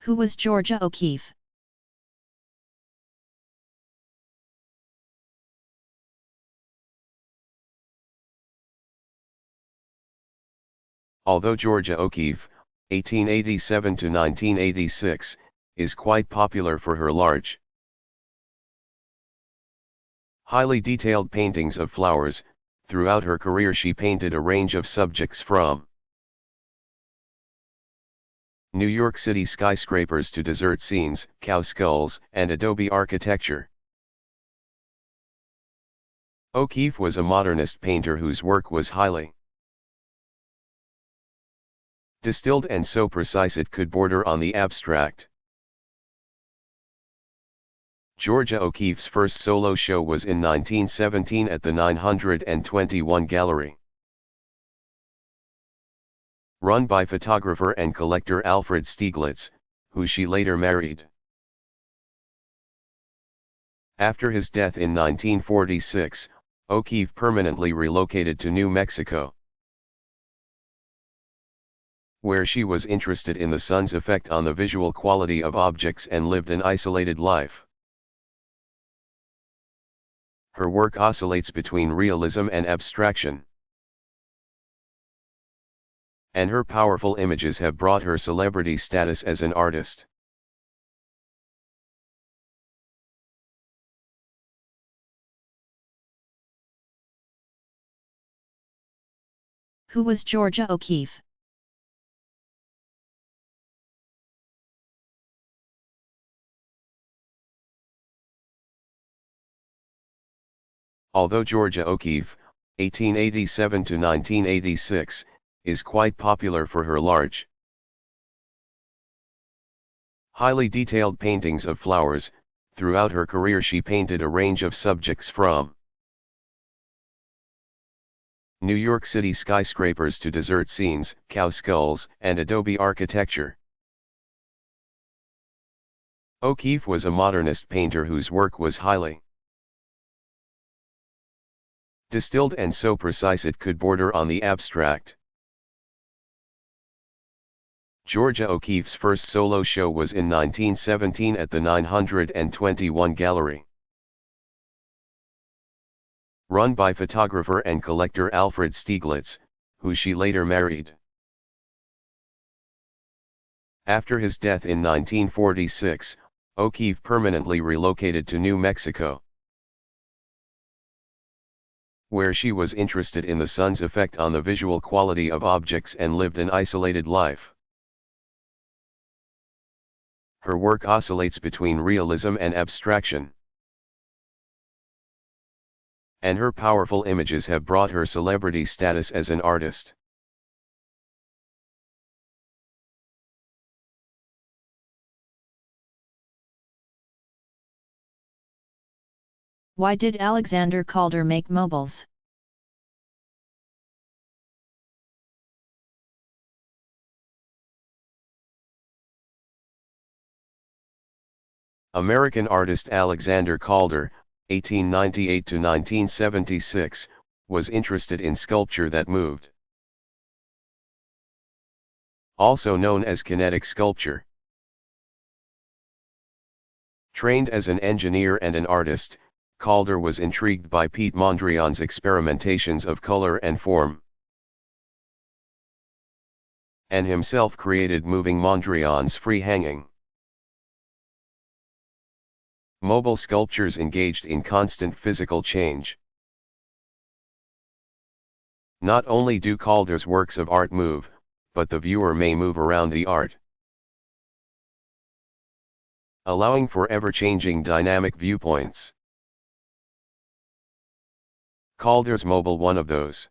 Who was Georgia O'Keeffe? Although Georgia O'Keeffe, 1887 to 1986, is quite popular for her large, highly detailed paintings of flowers, throughout her career she painted a range of subjects from New York City skyscrapers to desert scenes, cow skulls, and adobe architecture. O'Keeffe was a modernist painter whose work was highly distilled and so precise it could border on the abstract. Georgia O'Keeffe's first solo show was in 1917 at the 921 Gallery, run by photographer and collector Alfred Stieglitz, who she later married. After his death in 1946, O'Keeffe permanently relocated to New Mexico, where she was interested in the sun's effect on the visual quality of objects and lived an isolated life. Her work oscillates between realism and abstraction, and her powerful images have brought her celebrity status as an artist. Who was Georgia O'Keeffe? Although Georgia O'Keeffe, 1887 to 1986, is quite popular for her large, highly detailed paintings of flowers, throughout her career she painted a range of subjects from New York City skyscrapers to desert scenes, cow skulls, and adobe architecture. O'Keeffe was a modernist painter whose work was highly distilled and so precise it could border on the abstract. Georgia O'Keeffe's first solo show was in 1917 at the 921 Gallery, run by photographer and collector Alfred Stieglitz, who she later married. After his death in 1946, O'Keeffe permanently relocated to New Mexico, where she was interested in the sun's effect on the visual quality of objects and lived an isolated life. Her work oscillates between realism and abstraction, and her powerful images have brought her celebrity status as an artist. Why did Alexander Calder make mobiles? American artist Alexander Calder, 1898 to 1976, was interested in sculpture that moved, also known as kinetic sculpture. Trained as an engineer and an artist, Calder was intrigued by Piet Mondrian's experimentations of color and form, and himself created moving Mondrian's free-hanging mobile sculptures engaged in constant physical change. Not only do Calder's works of art move, but the viewer may move around the art, allowing for ever-changing dynamic viewpoints. Calder's mobile one of those.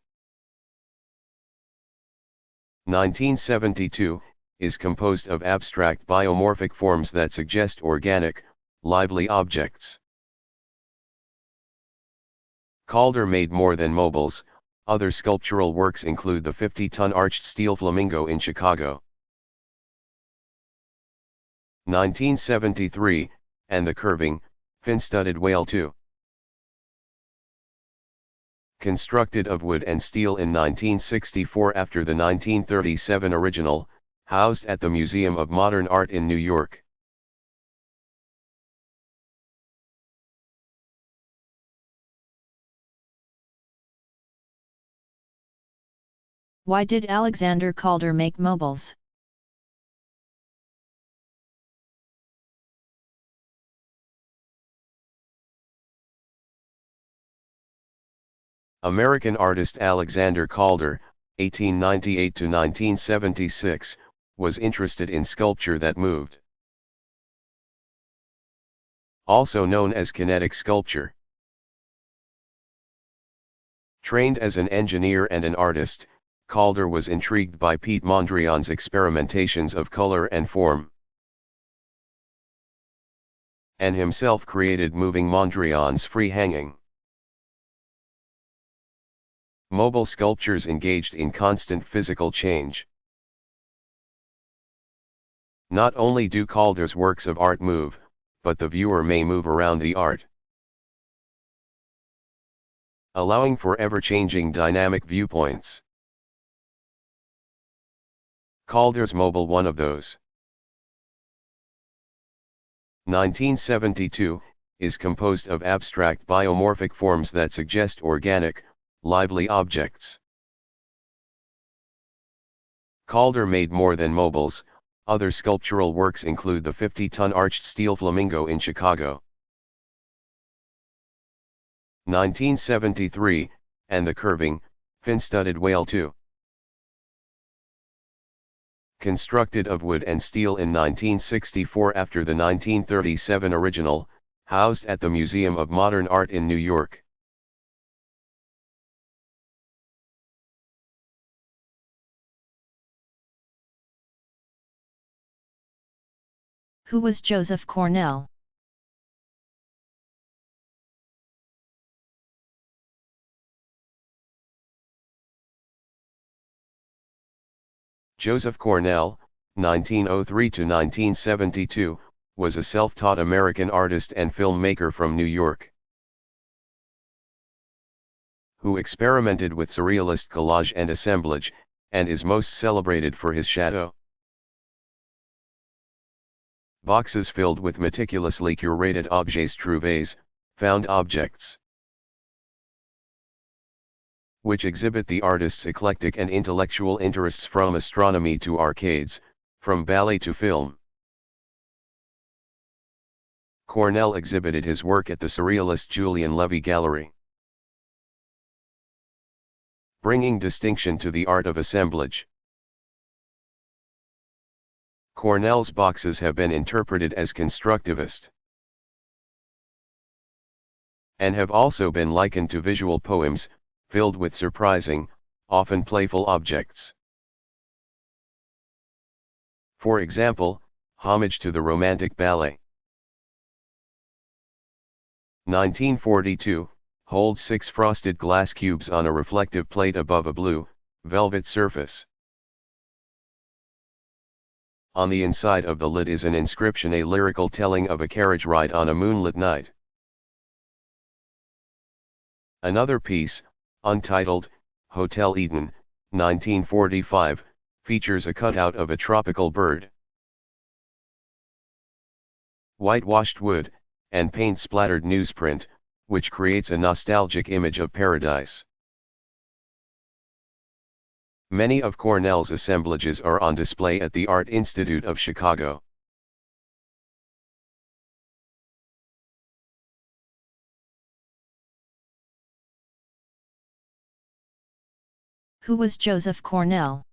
1972, is composed of abstract biomorphic forms that suggest organic, lively objects. Calder made more than mobiles. Other sculptural works include the 50-ton arched steel flamingo in Chicago, 1973, and the curving, fin-studded whale 2. Constructed of wood and steel in 1964 after the 1937 original, housed at the Museum of Modern Art in New York. Why did Alexander Calder make mobiles? American artist Alexander Calder, 1898 to 1976, was interested in sculpture that moved. Also known as kinetic sculpture. Trained as an engineer and an artist, Calder was intrigued by Piet Mondrian's experimentations of color and form, and himself created moving Mondrian's free hanging. Mobile sculptures engaged in constant physical change. Not only do Calder's works of art move, but the viewer may move around the art, allowing for ever-changing dynamic viewpoints. Calder's mobile one of those. 1972, is composed of abstract biomorphic forms that suggest organic, lively objects. Calder made more than mobiles. Other sculptural works include the 50-ton arched steel flamingo in Chicago, 1973, and the curving, fin-studded whale 2. Constructed of wood and steel in 1964 after the 1937 original, housed at the Museum of Modern Art in New York. Who was Joseph Cornell? Joseph Cornell, 1903 to 1972, was a self-taught American artist and filmmaker from New York, who experimented with surrealist collage and assemblage, and is most celebrated for his shadow boxes filled with meticulously curated objets trouvés, found objects, which exhibit the artist's eclectic and intellectual interests from astronomy to arcades, from ballet to film. Cornell exhibited his work at the surrealist Julian Levy Gallery, bringing distinction to the art of assemblage. Cornell's boxes have been interpreted as constructivist, and have also been likened to visual poems, filled with surprising, often playful objects. For example, Homage to the Romantic Ballet, 1942, holds 6 frosted glass cubes on a reflective plate above a blue, velvet surface. On the inside of the lid is an inscription, a lyrical telling of a carriage ride on a moonlit night. Another piece, untitled, Hotel Eden, 1945, features a cutout of a tropical bird, whitewashed wood, and paint-splattered newsprint, which creates a nostalgic image of paradise. Many of Cornell's assemblages are on display at the Art Institute of Chicago. Who was Joseph Cornell?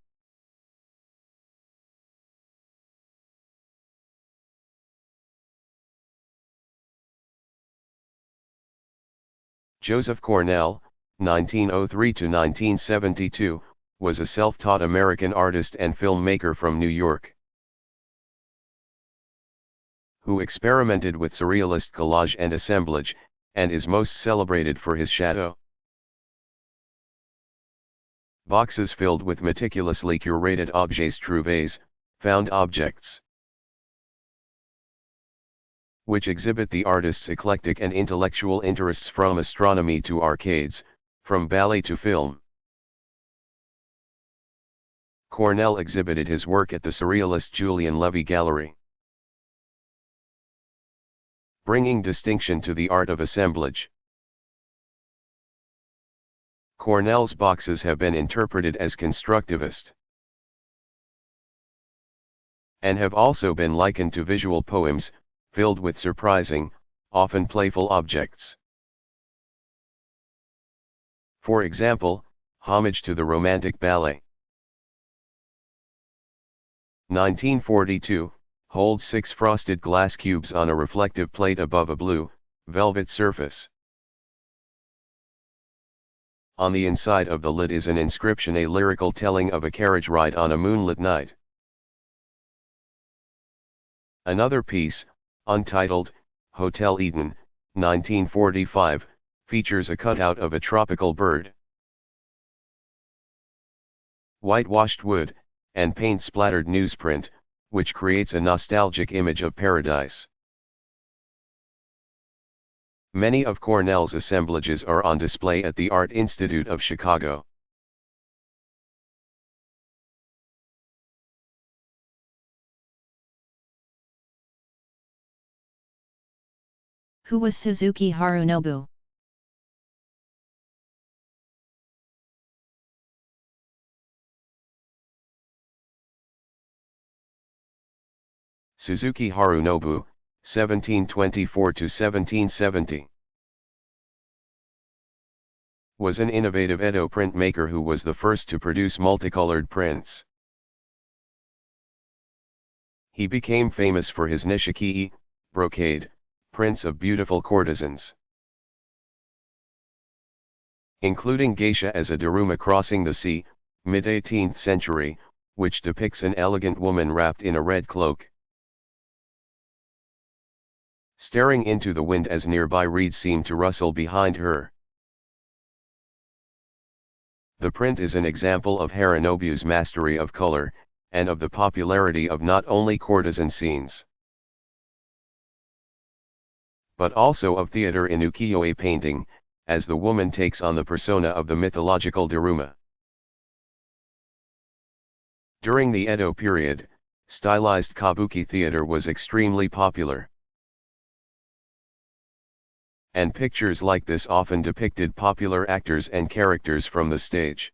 Joseph Cornell, 1903 to 1972, was a self-taught American artist and filmmaker from New York, who experimented with surrealist collage and assemblage, and is most celebrated for his shadow boxes filled with meticulously curated objets trouvés, found objects, which exhibit the artist's eclectic and intellectual interests from astronomy to arcades, from ballet to film. Cornell exhibited his work at the Surrealist Julian Levy Gallery, bringing distinction to the art of assemblage. Cornell's boxes have been interpreted as constructivist, and have also been likened to visual poems, filled with surprising, often playful objects. For example, Homage to the Romantic Ballet. 1942, holds 6 frosted glass cubes on a reflective plate above a blue, velvet surface. On the inside of the lid is an inscription, a lyrical telling of a carriage ride on a moonlit night. Another piece, untitled, Hotel Eden, 1945, features a cutout of a tropical bird. Whitewashed wood, and paint-splattered newsprint, which creates a nostalgic image of paradise. Many of Cornell's assemblages are on display at the Art Institute of Chicago. Who was Suzuki Harunobu? Suzuki Harunobu, 1724–1770. Was an innovative Edo printmaker who was the first to produce multicolored prints. He became famous for his nishiki, brocade, prints of beautiful courtesans, including geisha as a daruma crossing the sea, mid-18th century, which depicts an elegant woman wrapped in a red cloak, staring into the wind as nearby reeds seem to rustle behind her. The print is an example of Harunobu's mastery of color, and of the popularity of not only courtesan scenes, but also of theater in ukiyo-e painting, as the woman takes on the persona of the mythological daruma. During the Edo period, stylized kabuki theater was extremely popular, and pictures like this often depicted popular actors and characters from the stage.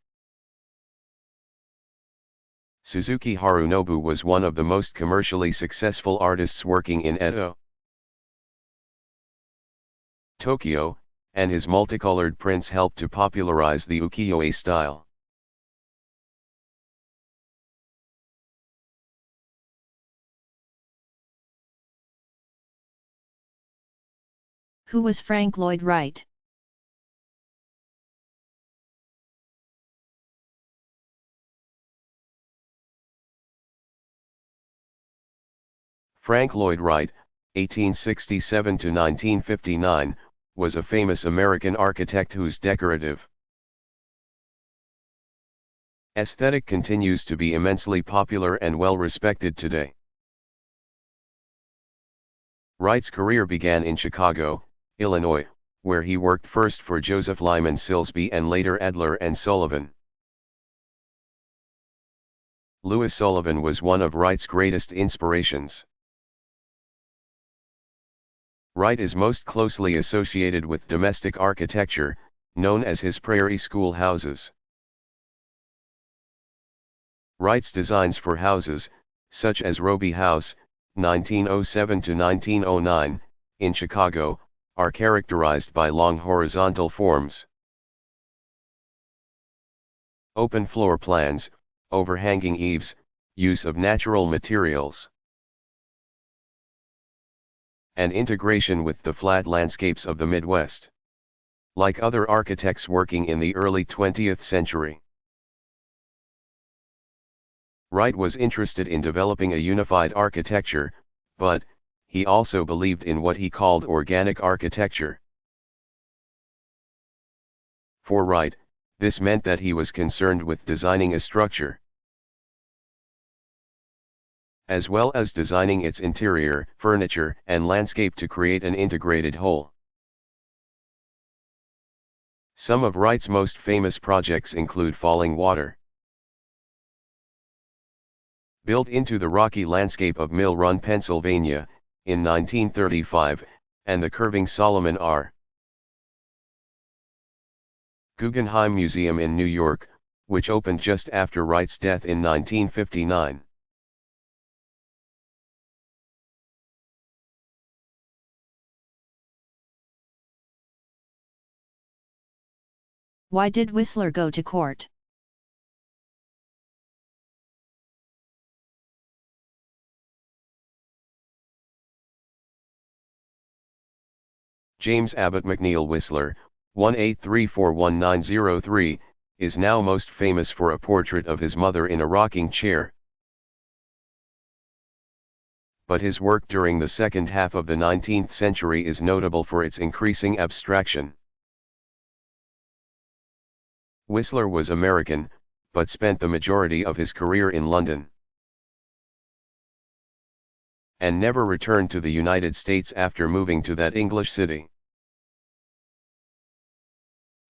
Suzuki Harunobu was one of the most commercially successful artists working in Edo, Tokyo, and his multicolored prints helped to popularize the ukiyo-e style. Who was Frank Lloyd Wright? Frank Lloyd Wright, 1867–1959, was a famous American architect whose decorative aesthetic continues to be immensely popular and well respected today. Wright's career began in Chicago, Illinois, where he worked first for Joseph Lyman Silsby and later Adler and Sullivan. Louis Sullivan was one of Wright's greatest inspirations. Wright is most closely associated with domestic architecture, known as his prairie school houses. Wright's designs for houses, such as Roby House, 1907–1909, in Chicago, are characterized by long horizontal forms, open floor plans, overhanging eaves, use of natural materials, and integration with the flat landscapes of the Midwest. Like other architects working in the early 20th century, Wright was interested in developing a unified architecture, but he also believed in what he called organic architecture. For Wright, this meant that he was concerned with designing a structure, as well as designing its interior, furniture, and landscape to create an integrated whole. Some of Wright's most famous projects include Falling Water, Built into the rocky landscape of Mill Run, Pennsylvania, in 1935, and the curving Solomon R. Guggenheim Museum in New York, which opened just after Wright's death in 1959. Why did Whistler go to court? James Abbott McNeill Whistler, 183411903, is now most famous for a portrait of his mother in a rocking chair. But his work during the second half of the 19th century is notable for its increasing abstraction. Whistler was American, but spent the majority of his career in London, and never returned to the United States after moving to that English city.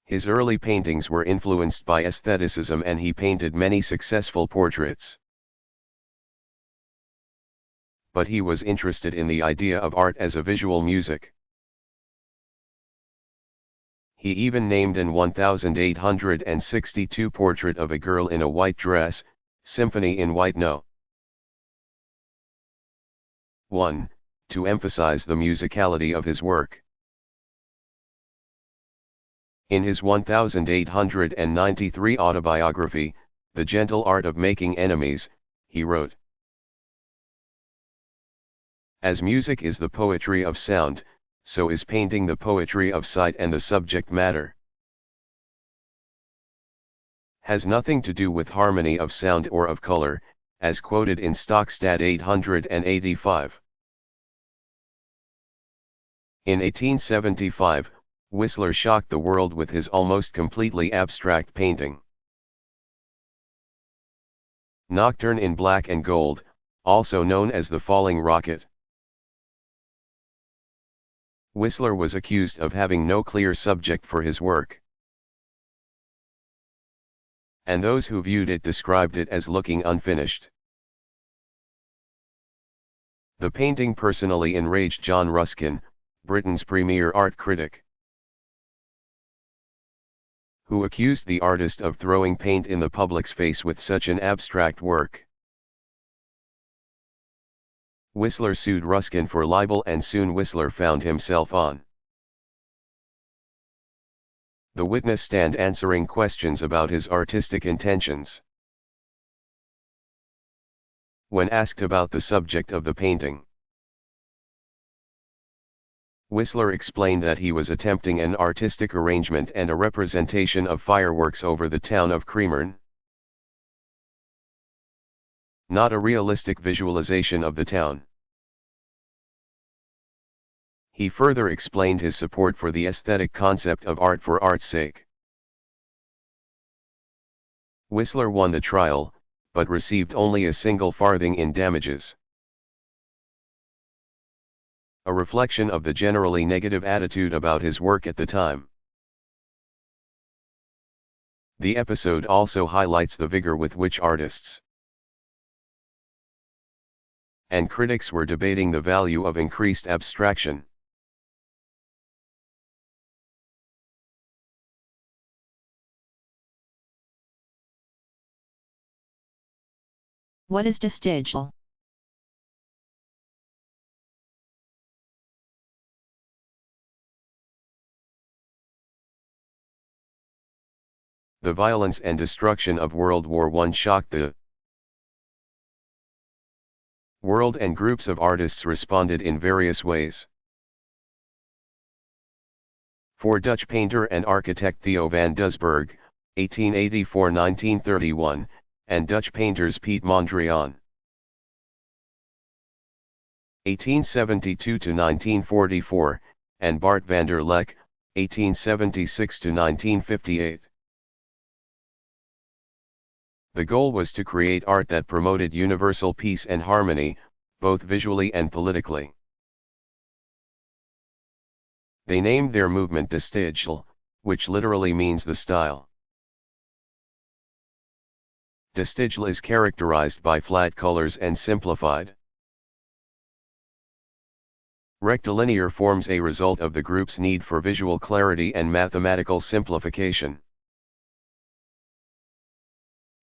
His early paintings were influenced by aestheticism, and he painted many successful portraits. But he was interested in the idea of art as a visual music. He even named an 1862 portrait of a girl in a white dress, Symphony in White No. 1, to emphasize the musicality of his work. In his 1893 autobiography, The Gentle Art of Making Enemies, he wrote, "As music is the poetry of sound, so is painting the poetry of sight, and the subject matter has nothing to do with harmony of sound or of color, as quoted in Stockstad 885. In 1875, Whistler shocked the world with his almost completely abstract painting, Nocturne in Black and Gold, also known as The Falling Rocket. Whistler was accused of having no clear subject for his work, and those who viewed it described it as looking unfinished. The painting personally enraged John Ruskin, Britain's premier art critic, who accused the artist of throwing paint in the public's face with such an abstract work. Whistler sued Ruskin for libel, and soon Whistler found himself on the witness stand answering questions about his artistic intentions. When asked about the subject of the painting, Whistler explained that he was attempting an artistic arrangement and a representation of fireworks over the town of Cremorne, not a realistic visualization of the town. He further explained his support for the aesthetic concept of art for art's sake. Whistler won the trial, but received only a single farthing in damages, a reflection of the generally negative attitude about his work at the time. The episode also highlights the vigor with which artists and critics were debating the value of increased abstraction. What is vestigial? The violence and destruction of World War I shocked the world, and groups of artists responded in various ways. For Dutch painter and architect Theo van Doesburg, 1884-1931, and Dutch painters Piet Mondrian, 1872-1944, and Bart van der Lek, 1876-1958. The goal was to create art that promoted universal peace and harmony, both visually and politically. They named their movement de stijl, which literally means the style. De Stijl is characterized by flat colors and simplified. Rectilinear forms a result of the group's need for visual clarity and mathematical simplification.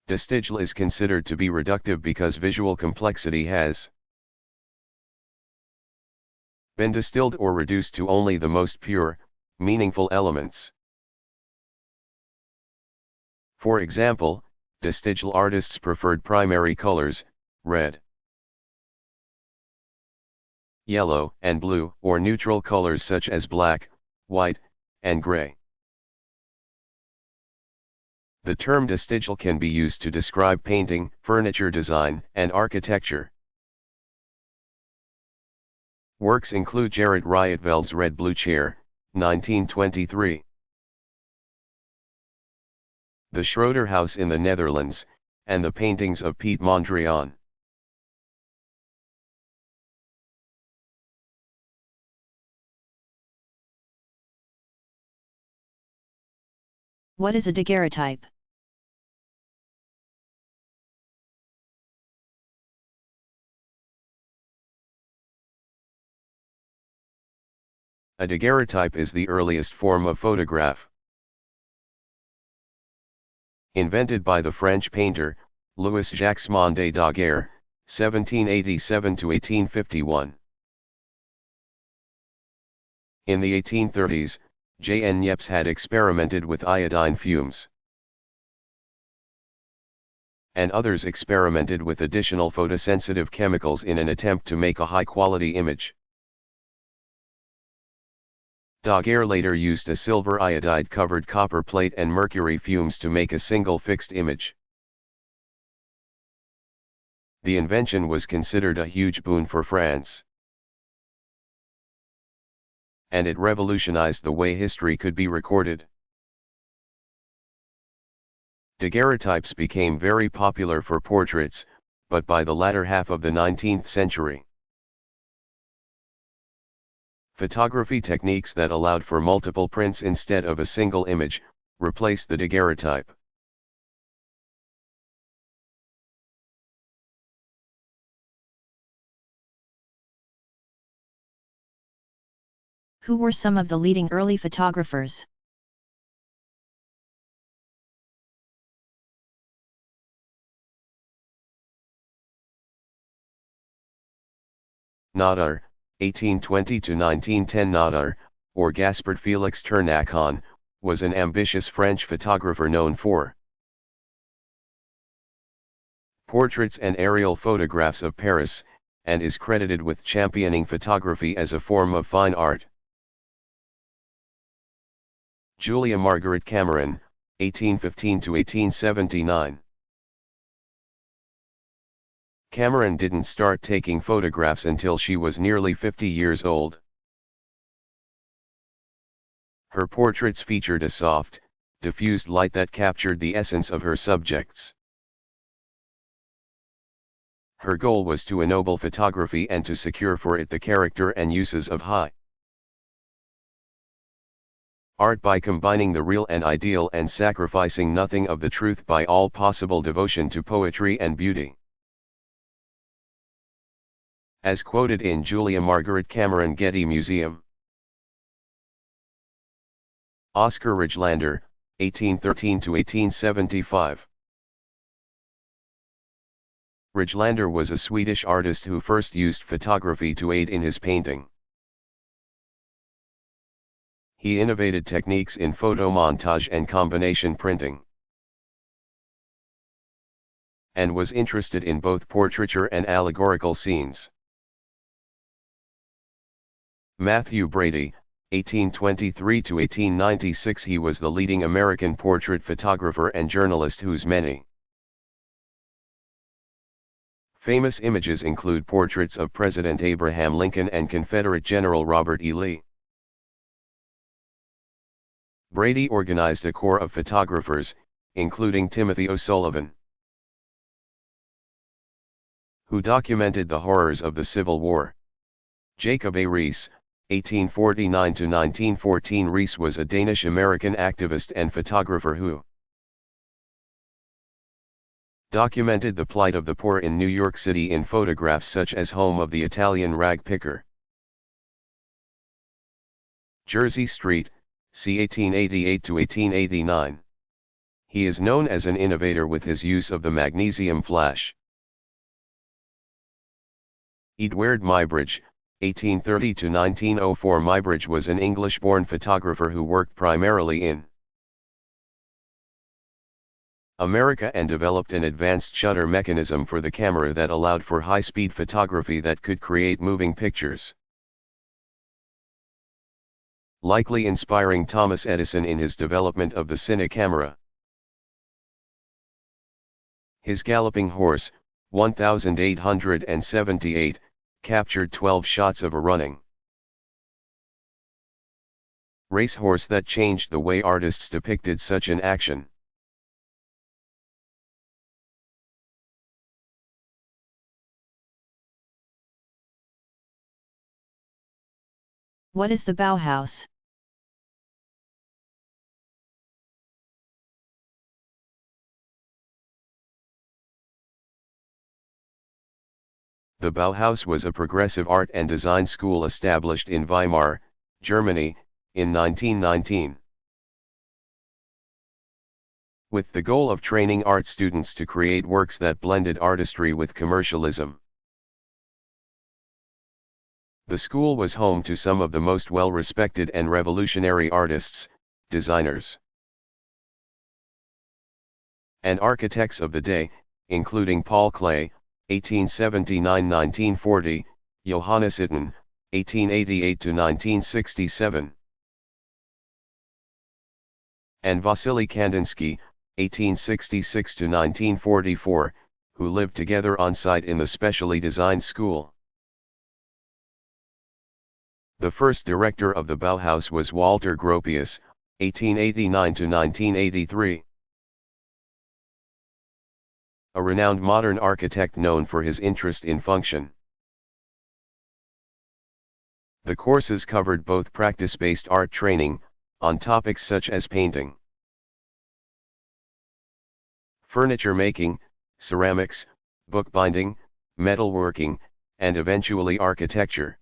De Stijl is considered to be reductive because visual complexity has been distilled or reduced to only the most pure, meaningful elements. For example, De Stijl artists preferred primary colors, red, yellow, and blue, or neutral colors such as black, white, and gray. The term De Stijl can be used to describe painting, furniture design, and architecture. Works include Gerrit Rietveld's Red Blue Chair, 1923. The Schroeder House in the Netherlands, and the paintings of Piet Mondrian. What is a daguerreotype? A daguerreotype is the earliest form of photograph. Invented by the French painter, Louis-Jacques de Daguerre, 1787–1851. In the 1830s, J.N. Niepce had experimented with iodine fumes. And others experimented with additional photosensitive chemicals in an attempt to make a high-quality image. Daguerre later used a silver iodide-covered copper plate and mercury fumes to make a single fixed image. The invention was considered a huge boon for France. And it revolutionized the way history could be recorded. Daguerreotypes became very popular for portraits, but by the latter half of the 19th century. Photography techniques that allowed for multiple prints instead of a single image, replaced the daguerreotype. Who were some of the leading early photographers? Nadar, 1820–1910. Nadar, or Gaspard Félix Tournachon, was an ambitious French photographer known for portraits and aerial photographs of Paris, and is credited with championing photography as a form of fine art. Julia Margaret Cameron, 1815–1879. Cameron didn't start taking photographs until she was nearly 50 years old. Her portraits featured a soft, diffused light that captured the essence of her subjects. Her goal was to ennoble photography and to secure for it the character and uses of high art by combining the real and ideal and sacrificing nothing of the truth by all possible devotion to poetry and beauty. As quoted in Julia Margaret Cameron Getty Museum. Oscar Ridgelander, 1813–1875. Ridgelander was a Swedish artist who first used photography to aid in his painting. He innovated techniques in photomontage and combination printing, and was interested in both portraiture and allegorical scenes. Matthew Brady, 1823–1896. He was the leading American portrait photographer and journalist whose many famous images include portraits of President Abraham Lincoln and Confederate General Robert E. Lee. Brady organized a corps of photographers, including Timothy O'Sullivan, who documented the horrors of the Civil War. Jacob A. Riis, 1849–1914. Riis was a Danish-American activist and photographer who documented the plight of the poor in New York City in photographs such as Home of the Italian Rag Picker. Jersey Street, c. 1888 to 1889. He is known as an innovator with his use of the magnesium flash. Edward Muybridge, 1830 to 1904. Muybridge was an English-born photographer who worked primarily in America and developed an advanced shutter mechanism for the camera that allowed for high-speed photography that could create moving pictures, likely inspiring Thomas Edison in his development of the cine camera. His galloping horse, 1878, captured 12 shots of a running racehorse that changed the way artists depicted such an action. What is the Bauhaus? The Bauhaus was a progressive art and design school established in Weimar, Germany, in 1919. With the goal of training art students to create works that blended artistry with commercialism. The school was home to some of the most well-respected and revolutionary artists, designers, and architects of the day, including Paul Klee, 1879–1940, Johannes Itten, 1888–1967, and Vasily Kandinsky, 1866–1944, who lived together on site in the specially designed school. The first director of the Bauhaus was Walter Gropius, 1889–1983. A renowned modern architect known for his interest in function. The courses covered both practice-based art training, on topics such as painting, furniture making, ceramics, bookbinding, metalworking, and eventually architecture,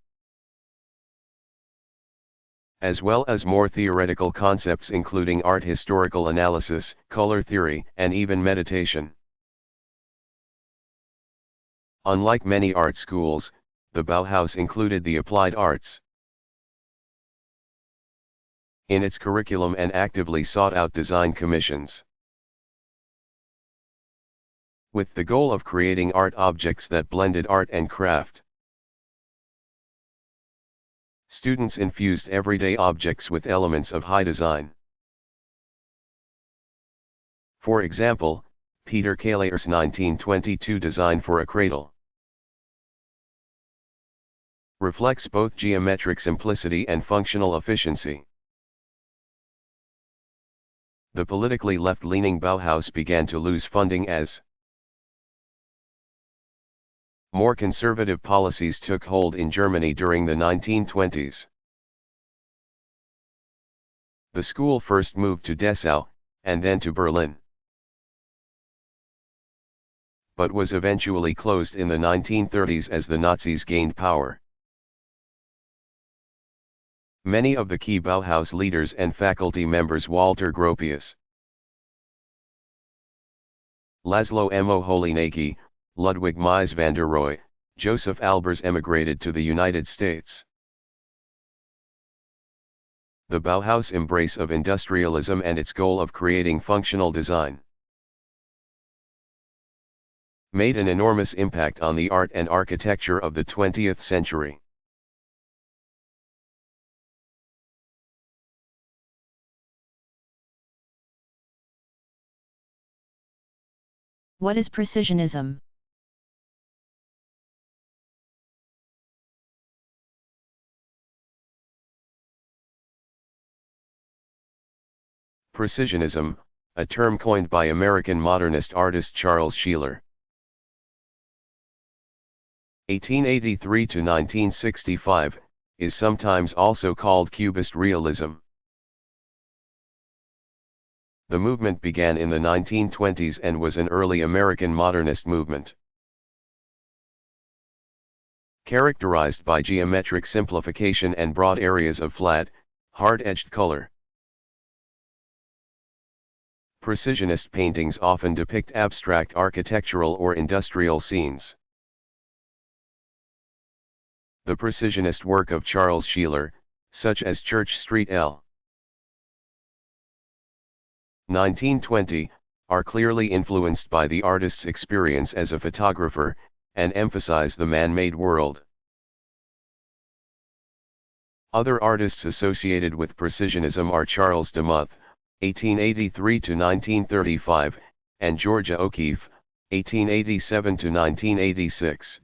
as well as more theoretical concepts including art historical analysis, color theory, and even meditation. Unlike many art schools, the Bauhaus included the applied arts in its curriculum and actively sought out design commissions, with the goal of creating art objects that blended art and craft. Students infused everyday objects with elements of high design. For example, Peter Calier's 1922 design for a cradle reflects both geometric simplicity and functional efficiency. The politically left-leaning Bauhaus began to lose funding as more conservative policies took hold in Germany during the 1920s. The school first moved to Dessau, and then to Berlin, but was eventually closed in the 1930s as the Nazis gained power. Many of the key Bauhaus leaders and faculty members, Walter Gropius, Laszlo Moholy-Nagy, Ludwig Mies van der Rohe, Joseph Albers, emigrated to the United States. The Bauhaus embrace of industrialism and its goal of creating functional design made an enormous impact on the art and architecture of the 20th century. What is precisionism? Precisionism, a term coined by American modernist artist Charles Sheeler, 1883–1965, is sometimes also called Cubist realism. The movement began in the 1920s and was an early American modernist movement. Characterized by geometric simplification and broad areas of flat, hard-edged color. Precisionist paintings often depict abstract architectural or industrial scenes. The precisionist work of Charles Sheeler, such as Church Street L. 1920, are clearly influenced by the artist's experience as a photographer, and emphasize the man-made world. Other artists associated with precisionism are Charles Demuth, 1883 to 1935, and Georgia O'Keeffe, 1887 to 1986.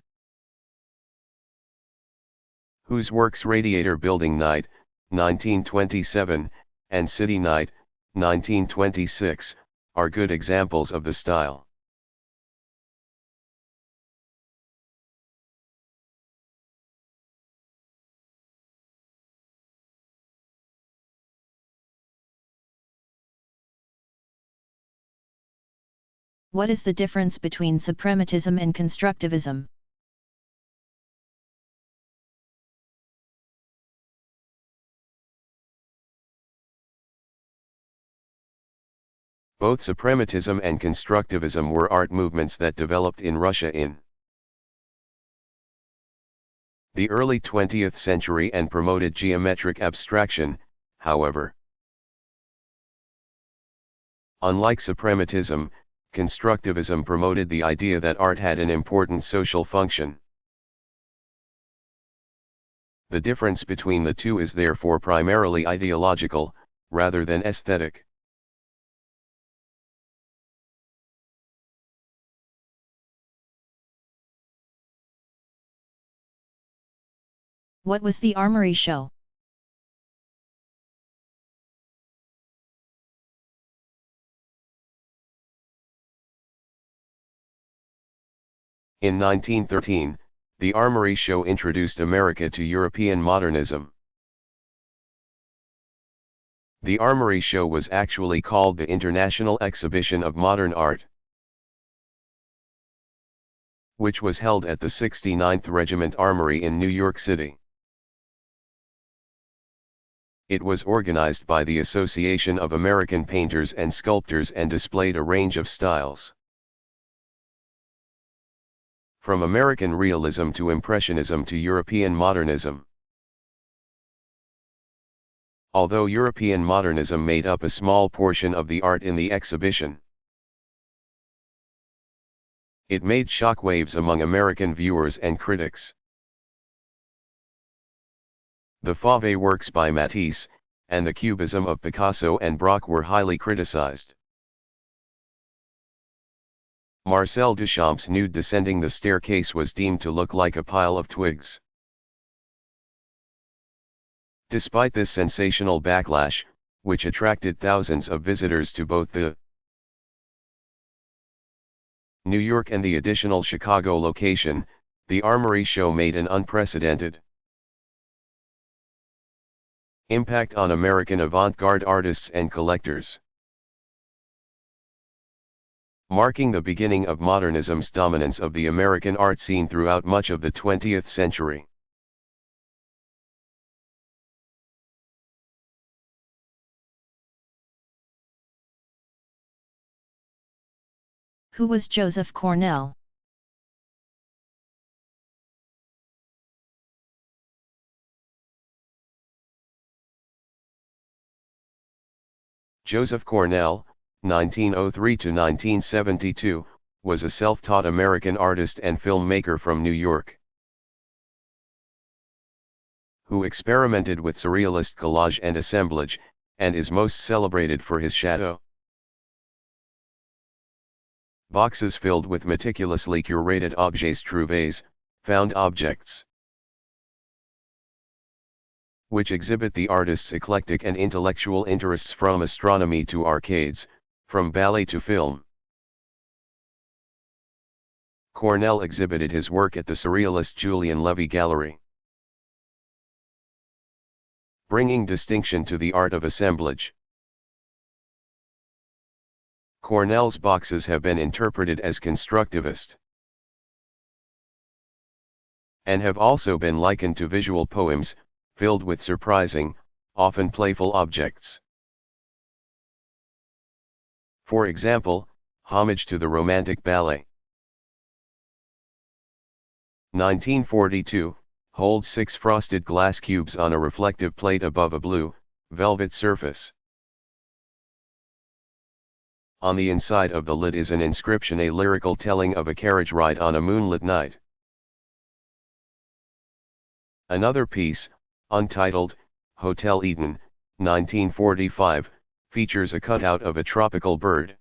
Whose works Radiator Building Night, 1927, and City Night, 1926, are good examples of the style. What is the difference between suprematism and constructivism? Both suprematism and constructivism were art movements that developed in Russia in the early 20th century and promoted geometric abstraction, however. Unlike suprematism, constructivism promoted the idea that art had an important social function. The difference between the two is therefore primarily ideological, rather than aesthetic. What was the Armory show? In 1913, the Armory show introduced America to European modernism. The Armory show was actually called the International Exhibition of Modern Art, which was held at the 69th Regiment Armory in New York City. It was organized by the Association of American Painters and Sculptors and displayed a range of styles. From American realism to Impressionism to European modernism. Although European modernism made up a small portion of the art in the exhibition, it made shockwaves among American viewers and critics. The Fauve works by Matisse, and the Cubism of Picasso and Braque were highly criticized. Marcel Duchamp's nude descending the staircase was deemed to look like a pile of twigs. Despite this sensational backlash, which attracted thousands of visitors to both the New York and the additional Chicago location, the Armory show made an unprecedented impact on American avant-garde artists and collectors, marking the beginning of modernism's dominance of the American art scene throughout much of the 20th century. Who was Joseph Cornell? Joseph Cornell, 1903 to 1972, was a self-taught American artist and filmmaker from New York, who experimented with surrealist collage and assemblage, and is most celebrated for his shadow boxes filled with meticulously curated objets trouvés, found objects, which exhibit the artist's eclectic and intellectual interests from astronomy to arcades, from ballet to film. Cornell exhibited his work at the surrealist Julian Levy Gallery, bringing distinction to the art of assemblage. Cornell's boxes have been interpreted as constructivist, and have also been likened to visual poems, filled with surprising, often playful objects. For example, Homage to the Romantic Ballet. 1942, holds 6 frosted glass cubes on a reflective plate above a blue, velvet surface. On the inside of the lid is an inscription, a lyrical telling of a carriage ride on a moonlit night. Another piece, untitled, Hotel Eden, 1945, features a cutout of a tropical bird.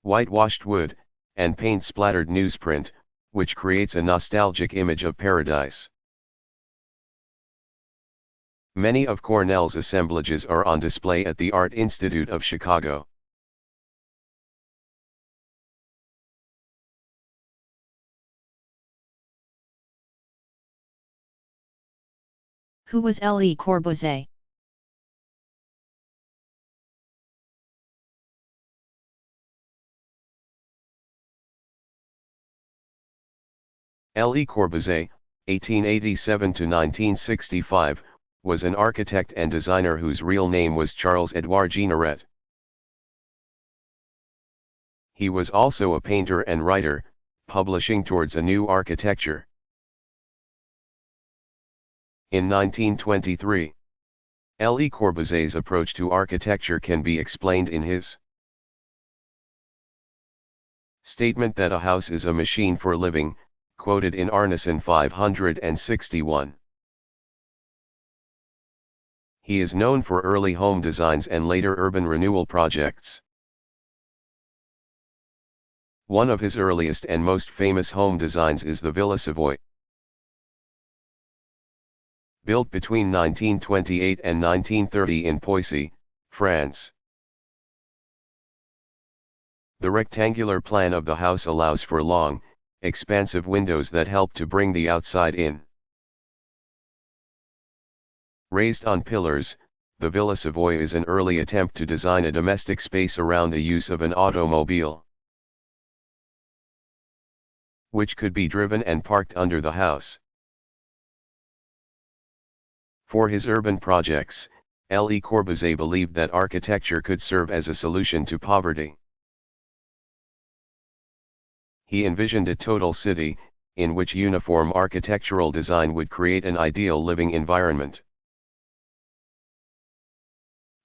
Whitewashed wood, and paint-splattered newsprint, which creates a nostalgic image of paradise. Many of Cornell's assemblages are on display at the Art Institute of Chicago. Who was Le Corbusier? Le Corbusier, 1887 to 1965, was an architect and designer whose real name was Charles-Édouard Jeanneret. He was also a painter and writer, publishing Towards a New Architecture. In 1923, Le Corbusier's approach to architecture can be explained in his statement that a house is a machine for living, quoted in Arneson 561. He is known for early home designs and later urban renewal projects. One of his earliest and most famous home designs is the Villa Savoye. Built between 1928 and 1930 in Poissy, France. The rectangular plan of the house allows for long, expansive windows that help to bring the outside in. Raised on pillars, the Villa Savoye is an early attempt to design a domestic space around the use of an automobile, which could be driven and parked under the house. For his urban projects, Le Corbusier believed that architecture could serve as a solution to poverty. He envisioned a total city, in which uniform architectural design would create an ideal living environment.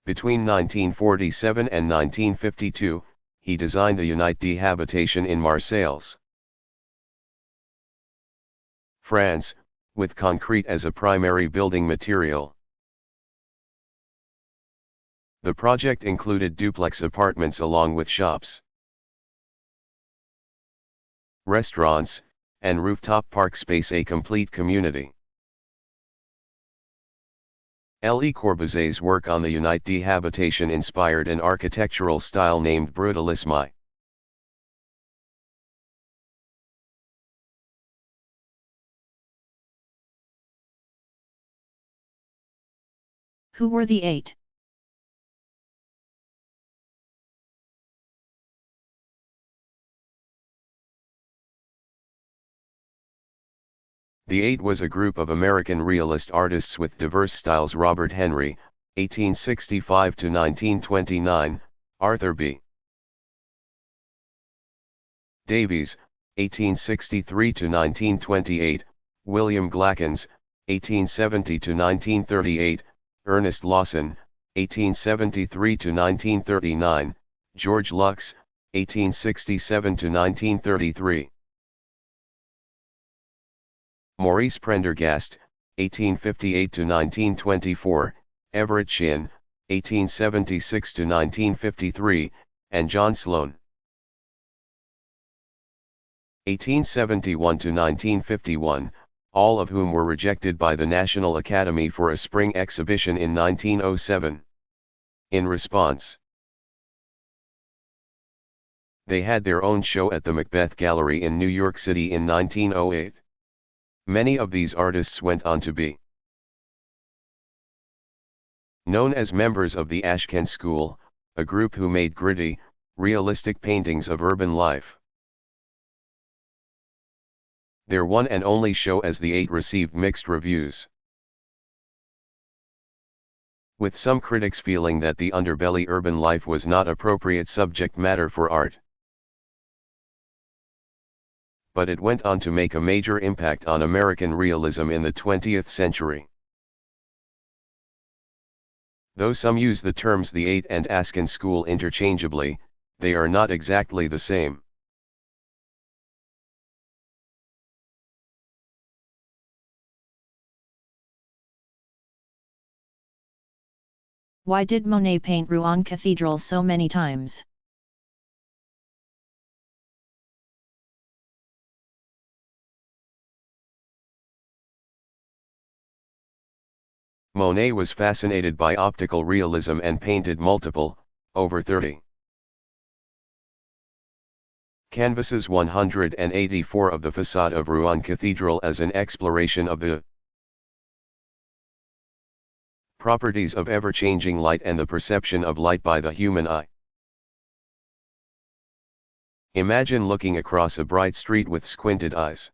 Between 1947 and 1952, he designed the Unité de Habitation in Marseilles, France, with concrete as a primary building material. The project included duplex apartments along with shops, restaurants, and rooftop park space, a complete community. Le Corbusier's work on the Unité de Habitation inspired an architectural style named Brutalisme. Who were the 8? The 8 was a group of American realist artists with diverse styles: Robert Henry, 1865 to 1929, Arthur B. Davies, 1863 to 1928, William Glackens, 1870 to 1938, Ernest Lawson, 1873 to 1939, George Lux, 1867 to 1933. Maurice Prendergast, 1858 to 1924, Everett Shinn, 1876 to 1953, and John Sloan, 1871 to 1951, all of whom were rejected by the National Academy for a spring exhibition in 1907. In response, they had their own show at the Macbeth Gallery in New York City in 1908. Many of these artists went on to be known as members of the Ashken School, a group who made gritty, realistic paintings of urban life. Their one and only show as the Eight received mixed reviews, with some critics feeling that the underbelly urban life was not appropriate subject matter for art. But it went on to make a major impact on American realism in the 20th century. Though some use the terms the Eight and Askin School interchangeably, they are not exactly the same. Why did Monet paint Rouen Cathedral so many times? Monet was fascinated by optical realism and painted multiple, over 30 canvases, 184 of the facade of Rouen Cathedral, as an exploration of the properties of ever-changing light and the perception of light by the human eye. Imagine looking across a bright street with squinted eyes,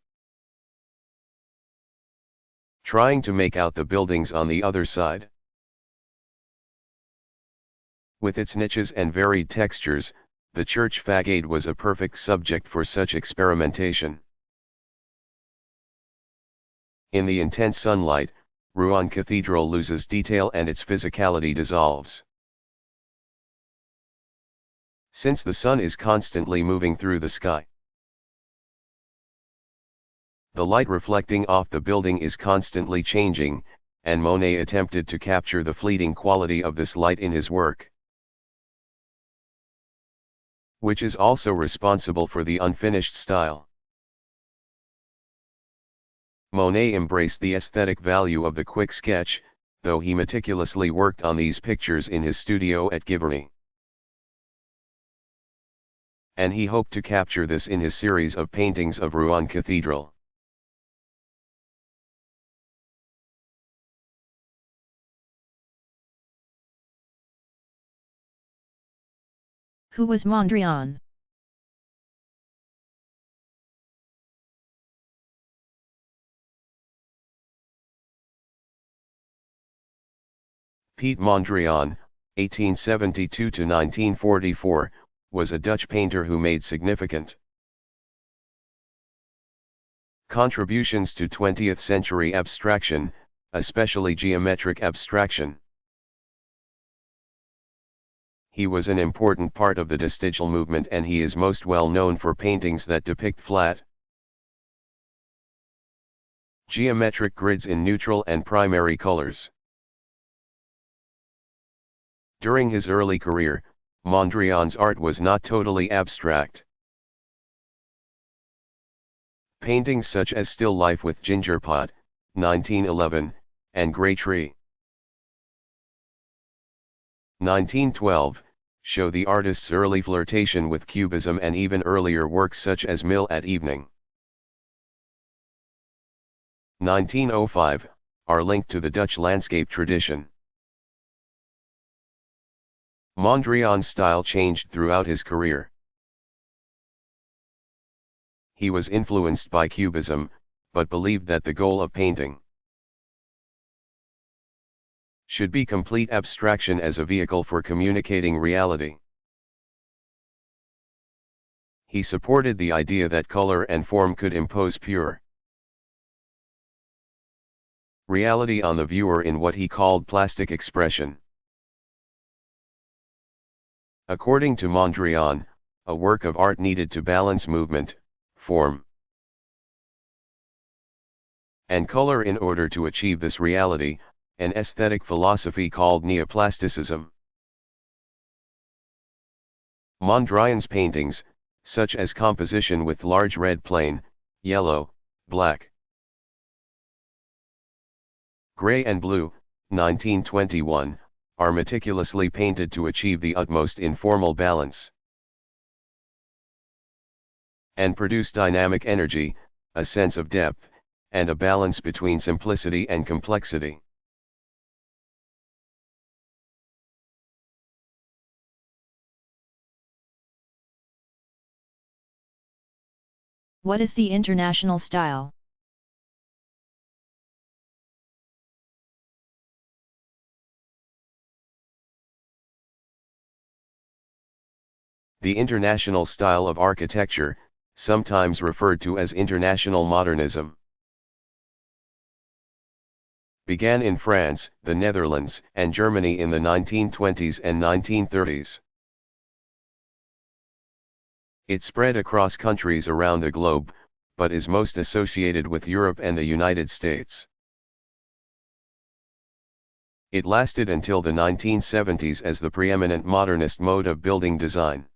trying to make out the buildings on the other side. With its niches and varied textures, the church facade was a perfect subject for such experimentation. In the intense sunlight, Rouen Cathedral loses detail and its physicality dissolves. Since the sun is constantly moving through the sky, the light reflecting off the building is constantly changing, and Monet attempted to capture the fleeting quality of this light in his work, which is also responsible for the unfinished style. Monet embraced the aesthetic value of the quick sketch, though he meticulously worked on these pictures in his studio at Giverny. And he hoped to capture this in his series of paintings of Rouen Cathedral. Who was Mondrian? Piet Mondrian, 1872 to 1944, was a Dutch painter who made significant contributions to 20th century abstraction, especially geometric abstraction. He was an important part of the vestigial movement, and he is most well known for paintings that depict flat, geometric grids in neutral and primary colors. During his early career, Mondrian's art was not totally abstract. Paintings such as Still Life with Ginger Pot, 1911, and Grey Tree, 1912, show the artist's early flirtation with Cubism, and even earlier works such as Mill at Evening, 1905, are linked to the Dutch landscape tradition. Mondrian's style changed throughout his career. He was influenced by Cubism, but believed that the goal of painting should be complete abstraction as a vehicle for communicating reality. He supported the idea that color and form could impose pure reality on the viewer in what he called plastic expression. According to Mondrian, a work of art needed to balance movement, form, and color in order to achieve this reality, an aesthetic philosophy called neoplasticism. Mondrian's paintings, such as composition with large red plane, yellow, black, gray and blue, 1921, are meticulously painted to achieve the utmost informal balance and produce dynamic energy, a sense of depth, and a balance between simplicity and complexity. What is the international style? The international style of architecture, sometimes referred to as international modernism, began in France, the Netherlands, and Germany in the 1920s and 1930s. It spread across countries around the globe, but is most associated with Europe and the United States. It lasted until the 1970s as the preeminent modernist mode of building design.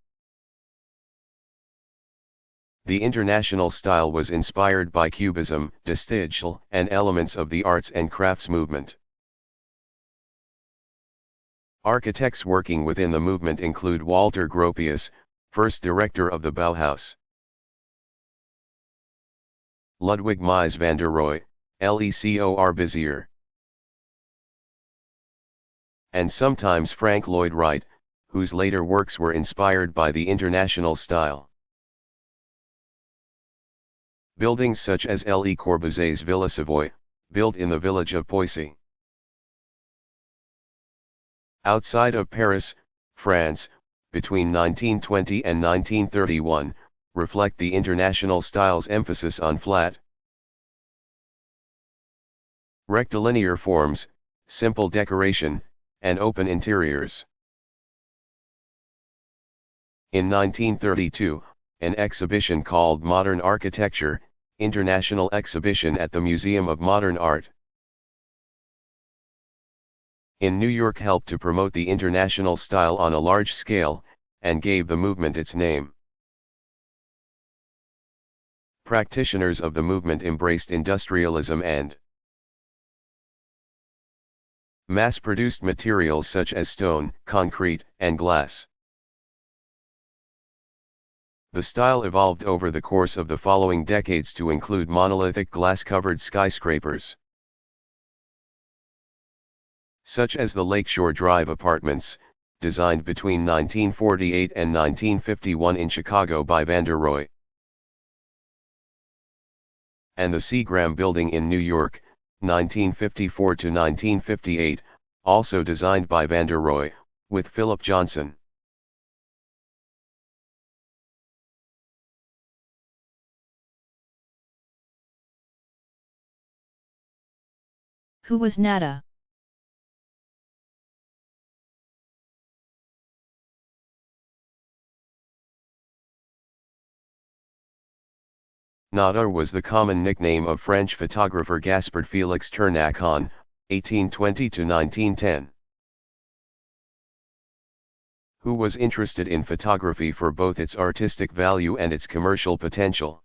The international style was inspired by Cubism, Gestaltung, and elements of the arts and crafts movement. Architects working within the movement include Walter Gropius, first director of the Bauhaus; Ludwig Mies van der Rohe, Lecor Bezier; and sometimes Frank Lloyd Wright, whose later works were inspired by the international style. Buildings such as Le Corbusier's Villa Savoy, built in the village of Poissy, outside of Paris, France, between 1920 and 1931, reflect the international style's emphasis on flat, rectilinear forms, simple decoration, and open interiors. In 1932, an exhibition called Modern Architecture, International Exhibition at the Museum of Modern Art in New York helped to promote the international style on a large scale, and gave the movement its name. Practitioners of the movement embraced industrialism and mass-produced materials such as stone, concrete, and glass. The style evolved over the course of the following decades to include monolithic glass-covered skyscrapers, such as the Lakeshore Drive apartments, designed between 1948 and 1951 in Chicago by van der Rohe, and the Seagram Building in New York, 1954 to 1958, also designed by van der Rohe, with Philip Johnson. Who was Nada? Nada was the common nickname of French photographer Gaspard Félix Tournac, 1820 to 1910, who was interested in photography for both its artistic value and its commercial potential.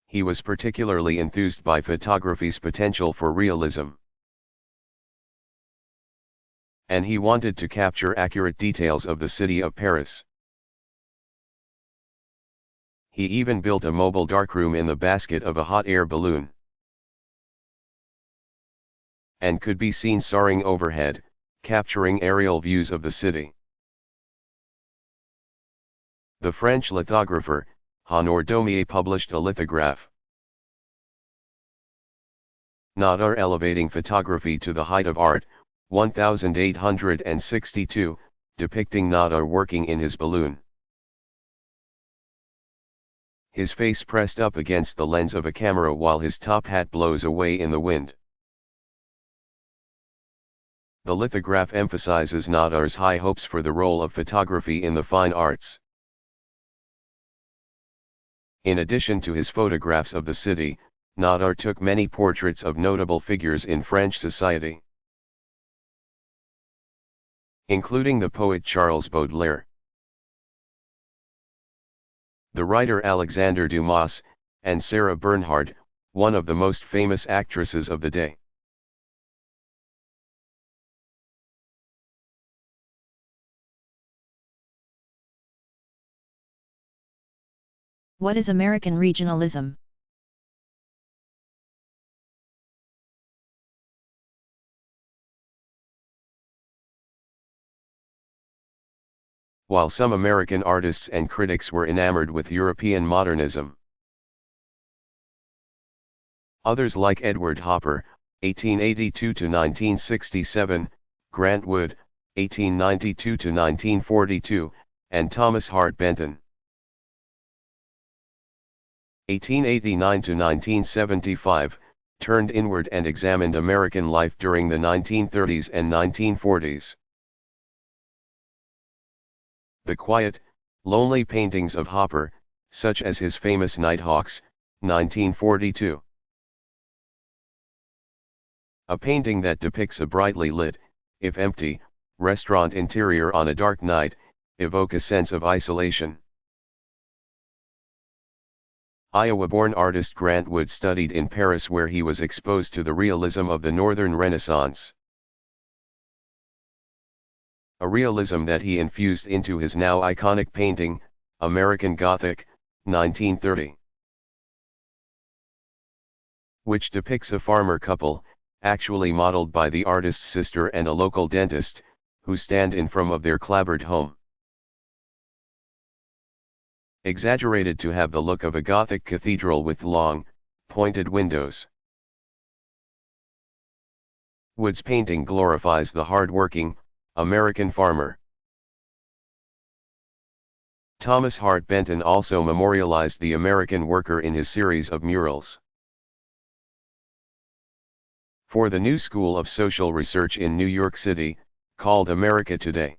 He was particularly enthused by photography's potential for realism, and he wanted to capture accurate details of the city of Paris. He even built a mobile darkroom in the basket of a hot air balloon, and could be seen soaring overhead, capturing aerial views of the city. The French lithographer, Honore Daumier, published a lithograph, Nada elevating photography to the height of art, 1862, depicting Nada working in his balloon, his face pressed up against the lens of a camera while his top hat blows away in the wind. The lithograph emphasizes Nada's high hopes for the role of photography in the fine arts. In addition to his photographs of the city, Nada took many portraits of notable figures in French society, including the poet Charles Baudelaire, the writer Alexandre Dumas, and Sarah Bernhardt, one of the most famous actresses of the day. What is American regionalism? while some American artists and critics were enamored with European modernism. Others like Edward Hopper, 1882–1967, Grant Wood, 1892–1942, and Thomas Hart Benton, 1889–1975, turned inward and examined American life during the 1930s and 1940s. The quiet, lonely paintings of Hopper, such as his famous Nighthawks, 1942. A painting that depicts a brightly lit, if empty, restaurant interior on a dark night, evoke a sense of isolation. Iowa-born artist Grant Wood studied in Paris, where he was exposed to the realism of the Northern Renaissance. A realism that he infused into his now iconic painting, American Gothic, 1930. Which depicts a farmer couple, actually modeled by the artist's sister and a local dentist, who stand in front of their clapboard home. Exaggerated to have the look of a Gothic cathedral with long, pointed windows. Wood's painting glorifies the hard-working, American farmer. Thomas Hart Benton also memorialized the American worker in his series of murals. For the new school of social research in New York City, called America Today,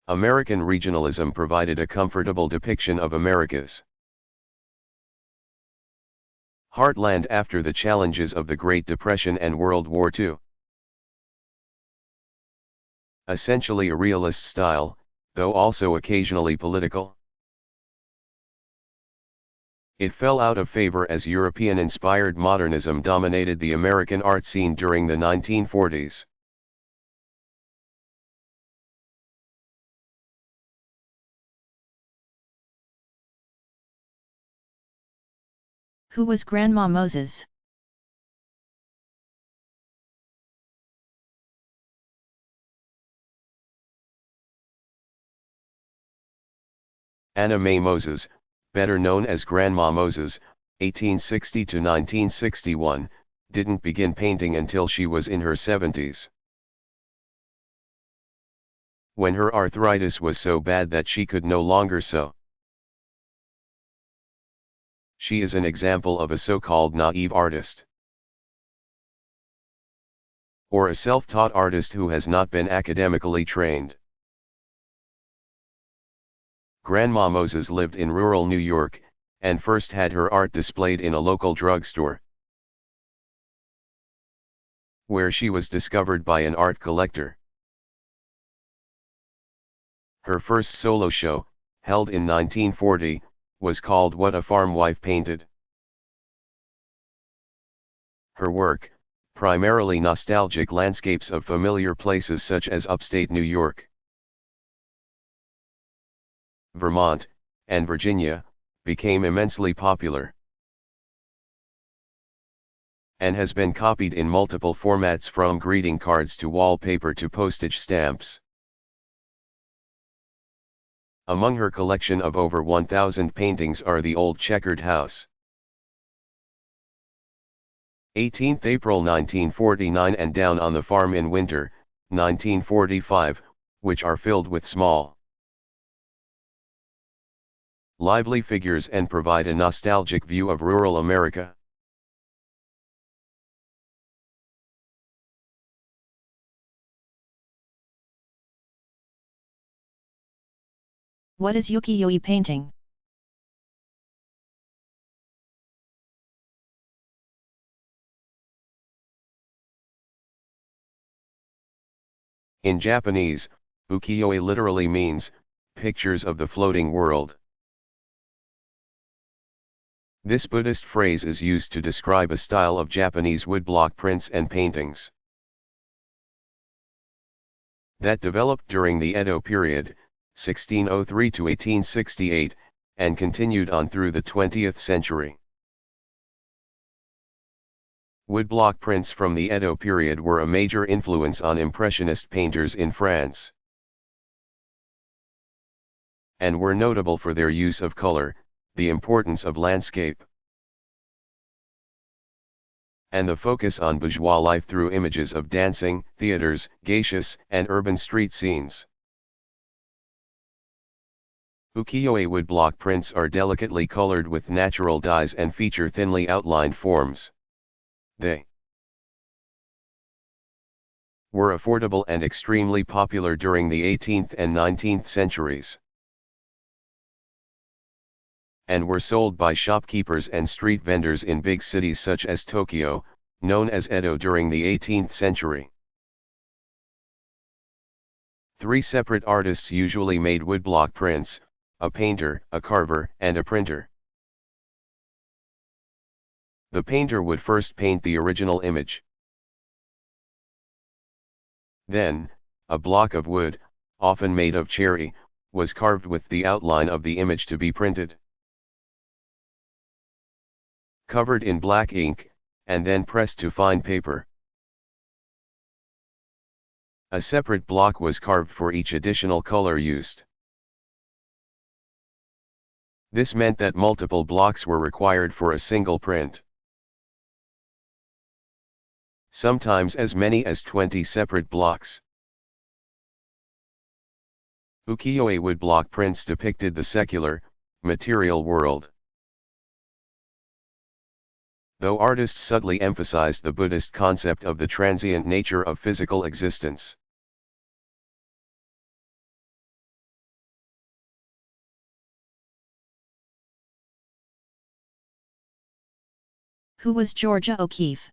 American regionalism provided a comfortable depiction of America's heartland after the challenges of the Great Depression and World War II. Essentially a realist style, though also occasionally political. It fell out of favor as European-inspired modernism dominated the American art scene during the 1940s. Who was Grandma Moses? Anna Mae Moses, better known as Grandma Moses, 1860–1961, didn't begin painting until she was in her 70s. When her arthritis was so bad that she could no longer sew. She is an example of a so-called naive artist, or a self-taught artist who has not been academically trained. Grandma Moses lived in rural New York, and first had her art displayed in a local drugstore, where she was discovered by an art collector. Her first solo show, held in 1940, was called What a Farm Wife Painted. Her work, primarily nostalgic landscapes of familiar places such as upstate New York, Vermont, and Virginia, became immensely popular, and has been copied in multiple formats from greeting cards to wallpaper to postage stamps. Among her collection of over 1,000 paintings are The Old Checkered House, 18th April 1949, and Down on the Farm in Winter, 1945, which are filled with small, lively figures and provide a nostalgic view of rural America. What is ukiyo-e painting? In Japanese, ukiyo-e literally means, pictures of the floating world. This Buddhist phrase is used to describe a style of Japanese woodblock prints and paintings that developed during the Edo period, 1603 to 1868, and continued on through the 20th century. Woodblock prints from the Edo period were a major influence on Impressionist painters in France. and were notable for their use of color, the importance of landscape, and the focus on bourgeois life through images of dancing, theaters, geishas, and urban street scenes. Ukiyo-e woodblock prints are delicately colored with natural dyes and feature thinly outlined forms. They were affordable and extremely popular during the 18th and 19th centuries, and were sold by shopkeepers and street vendors in big cities such as Tokyo, known as Edo during the 18th century. 3 separate artists usually made woodblock prints: a painter, a carver, and a printer. The painter would first paint the original image. Then, a block of wood, often made of cherry, was carved with the outline of the image to be printed, covered in black ink, and then pressed to fine paper. A separate block was carved for each additional color used. This meant that multiple blocks were required for a single print. Sometimes as many as 20 separate blocks. Ukiyo-e woodblock prints depicted the secular, material world, though artists subtly emphasized the Buddhist concept of the transient nature of physical existence. Who was Georgia O'Keeffe?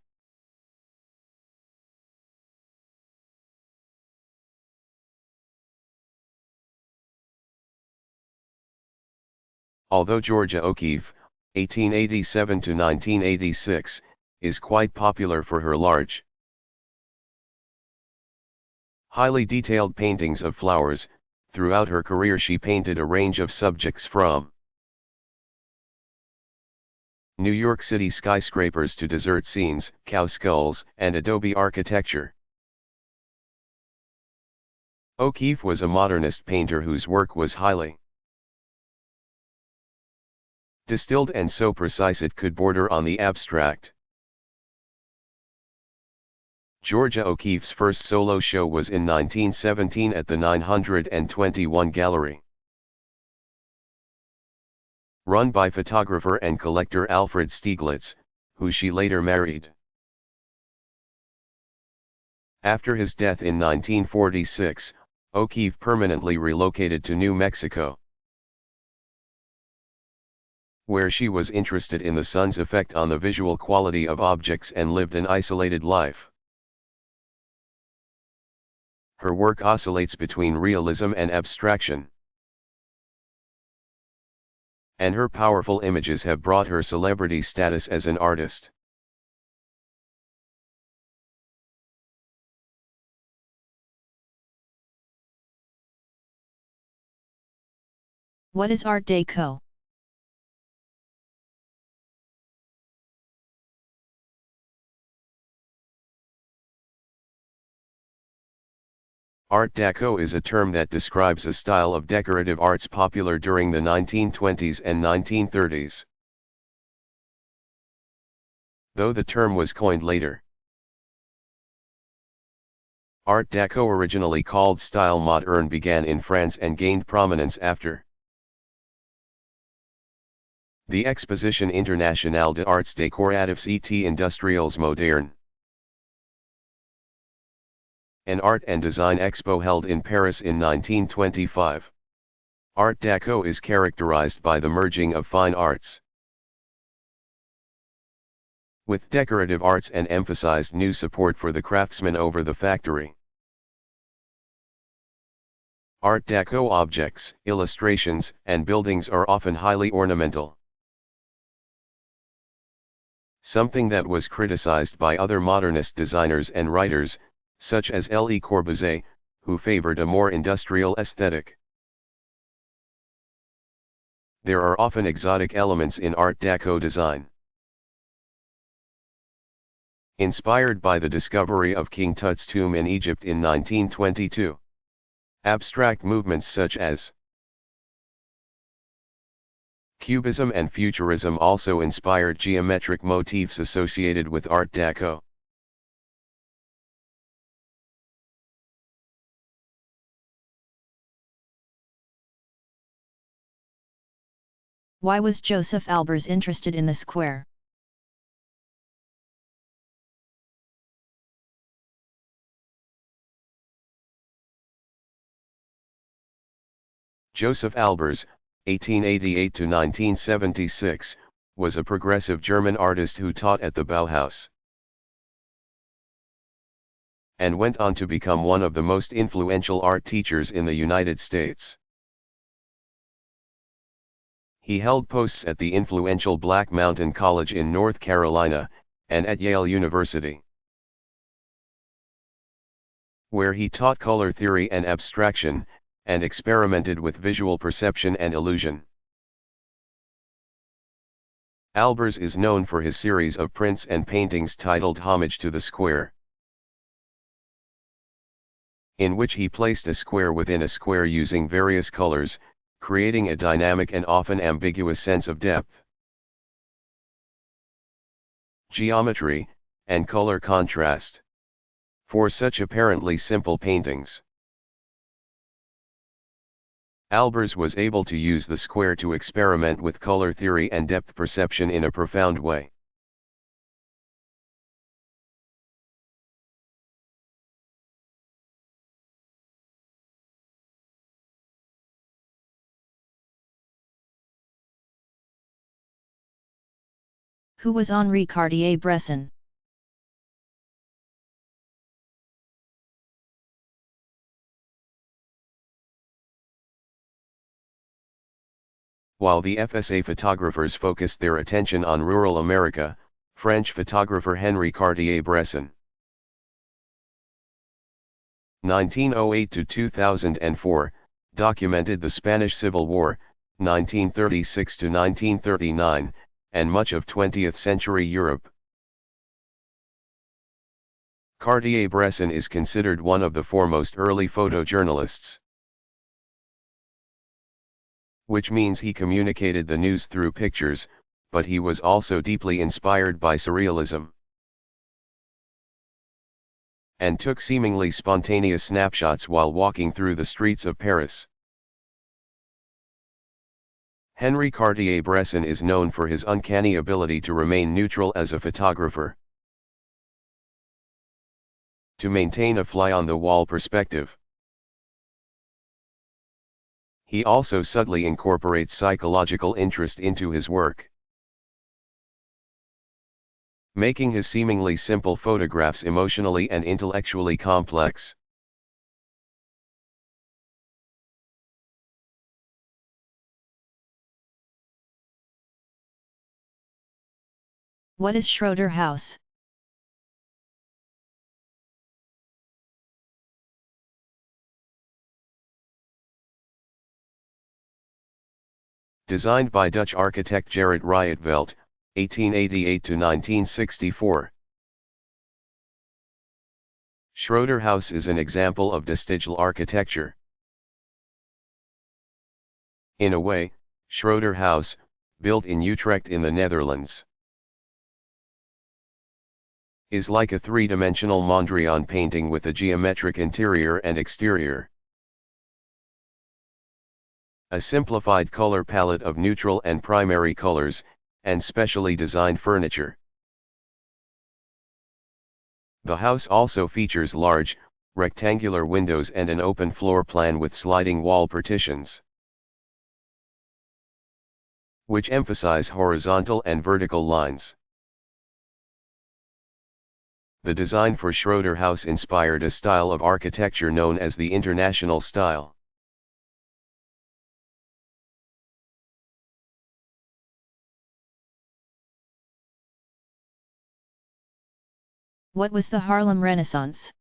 Although Georgia O'Keeffe, 1887 to 1986, is quite popular for her large, highly detailed paintings of flowers, throughout her career she painted a range of subjects from New York City skyscrapers to desert scenes, cow skulls, and adobe architecture. O'Keeffe was a modernist painter whose work was highly distilled and so precise it could border on the abstract. Georgia O'Keeffe's first solo show was in 1917 at the 921 Gallery, run by photographer and collector Alfred Stieglitz, who she later married. After his death in 1946, O'Keeffe permanently relocated to New Mexico, where she was interested in the sun's effect on the visual quality of objects and lived an isolated life. Her work oscillates between realism and abstraction, and her powerful images have brought her celebrity status as an artist. What is Art Deco? Art Deco is a term that describes a style of decorative arts popular during the 1920s and 1930s, though the term was coined later. Art Deco, originally called Style Moderne, began in France and gained prominence after the Exposition Internationale d'Arts Décoratifs et Industriels Modernes, an art and design expo held in Paris in 1925. Art Deco is characterized by the merging of fine arts with decorative arts and emphasized new support for the craftsman over the factory. Art Deco objects, illustrations, and buildings are often highly ornamental, something that was criticized by other modernist designers and writers, such as Le Corbusier, who favored a more industrial aesthetic. There are often exotic elements in Art Deco design, inspired by the discovery of King Tut's tomb in Egypt in 1922. Abstract movements such as Cubism and Futurism also inspired geometric motifs associated with Art Deco. Why was Joseph Albers interested in the square? Joseph Albers, 1888 to 1976, was a progressive German artist who taught at the Bauhaus and went on to become one of the most influential art teachers in the United States. He held posts at the influential Black Mountain College in North Carolina, and at Yale University, where he taught color theory and abstraction, and experimented with visual perception and illusion. Albers is known for his series of prints and paintings titled Homage to the Square, in which he placed a square within a square using various colors, creating a dynamic and often ambiguous sense of depth, geometry, and color contrast for such apparently simple paintings. Albers was able to use the square to experiment with color theory and depth perception in a profound way. Who was Henri Cartier-Bresson? While the FSA photographers focused their attention on rural America, French photographer Henri Cartier-Bresson, 1908 to 2004, documented the Spanish Civil War, 1936 to 1939, and much of 20th century Europe. Cartier-Bresson is considered one of the foremost early photojournalists, which means he communicated the news through pictures, but he was also deeply inspired by surrealism, and took seemingly spontaneous snapshots while walking through the streets of Paris. Henri Cartier-Bresson is known for his uncanny ability to remain neutral as a photographer, to maintain a fly-on-the-wall perspective. He also subtly incorporates psychological interest into his work, making his seemingly simple photographs emotionally and intellectually complex. What is Schroeder House? Designed by Dutch architect Gerrit Rietveld, 1888 to 1964. Schroeder House is an example of vestigial architecture. In a way, Schroeder House, built in Utrecht in the Netherlands, is like a three-dimensional Mondrian painting with a geometric interior and exterior, a simplified color palette of neutral and primary colors, and specially designed furniture. The house also features large, rectangular windows and an open floor plan with sliding wall partitions, which emphasize horizontal and vertical lines. The design for Schroeder House inspired a style of architecture known as the International style. What was the Harlem Renaissance?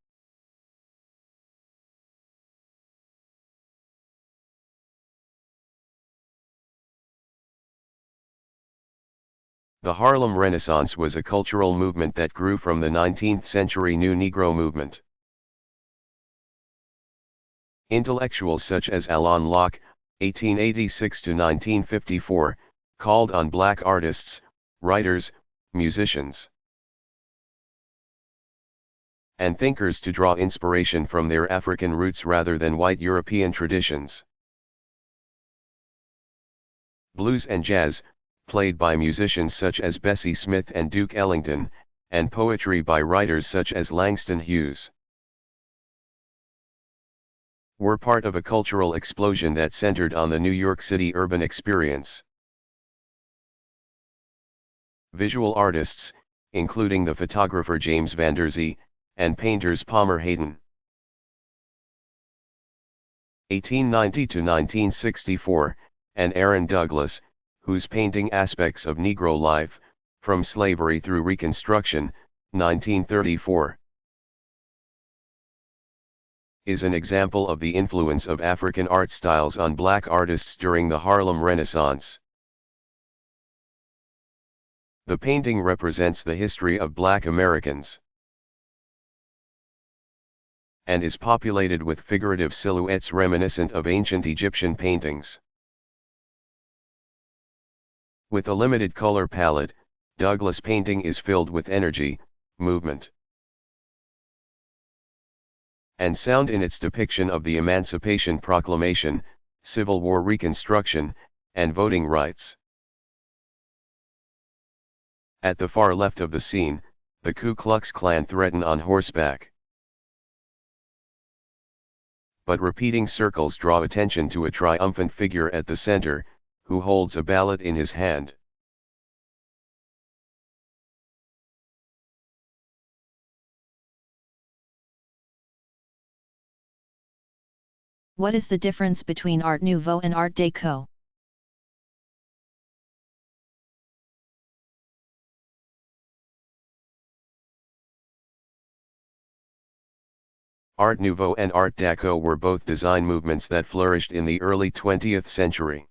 The Harlem Renaissance was a cultural movement that grew from the 19th century New Negro movement. Intellectuals such as Alain Locke, 1886 to 1954, called on black artists, writers, musicians, and thinkers to draw inspiration from their African roots rather than white European traditions. Blues and jazz, played by musicians such as Bessie Smith and Duke Ellington, and poetry by writers such as Langston Hughes, were part of a cultural explosion that centered on the New York City urban experience. Visual artists, including the photographer James Van Der Zee, and painters Palmer Hayden. 1890 to 1964, and Aaron Douglas, whose painting aspects of Negro life, from slavery through Reconstruction, 1934, is an example of the influence of African art styles on black artists during the Harlem Renaissance. The painting represents the history of black Americans, and is populated with figurative silhouettes reminiscent of ancient Egyptian paintings. With a limited color palette, Douglas' painting is filled with energy, movement, and sound in its depiction of the Emancipation Proclamation, Civil War Reconstruction, and voting rights. At the far left of the scene, the Ku Klux Klan threaten on horseback. But repeating circles draw attention to a triumphant figure at the center, who holds a ballot in his hand. What is the difference between Art Nouveau and Art Deco? Art Nouveau and Art Deco were both design movements that flourished in the early 20th century.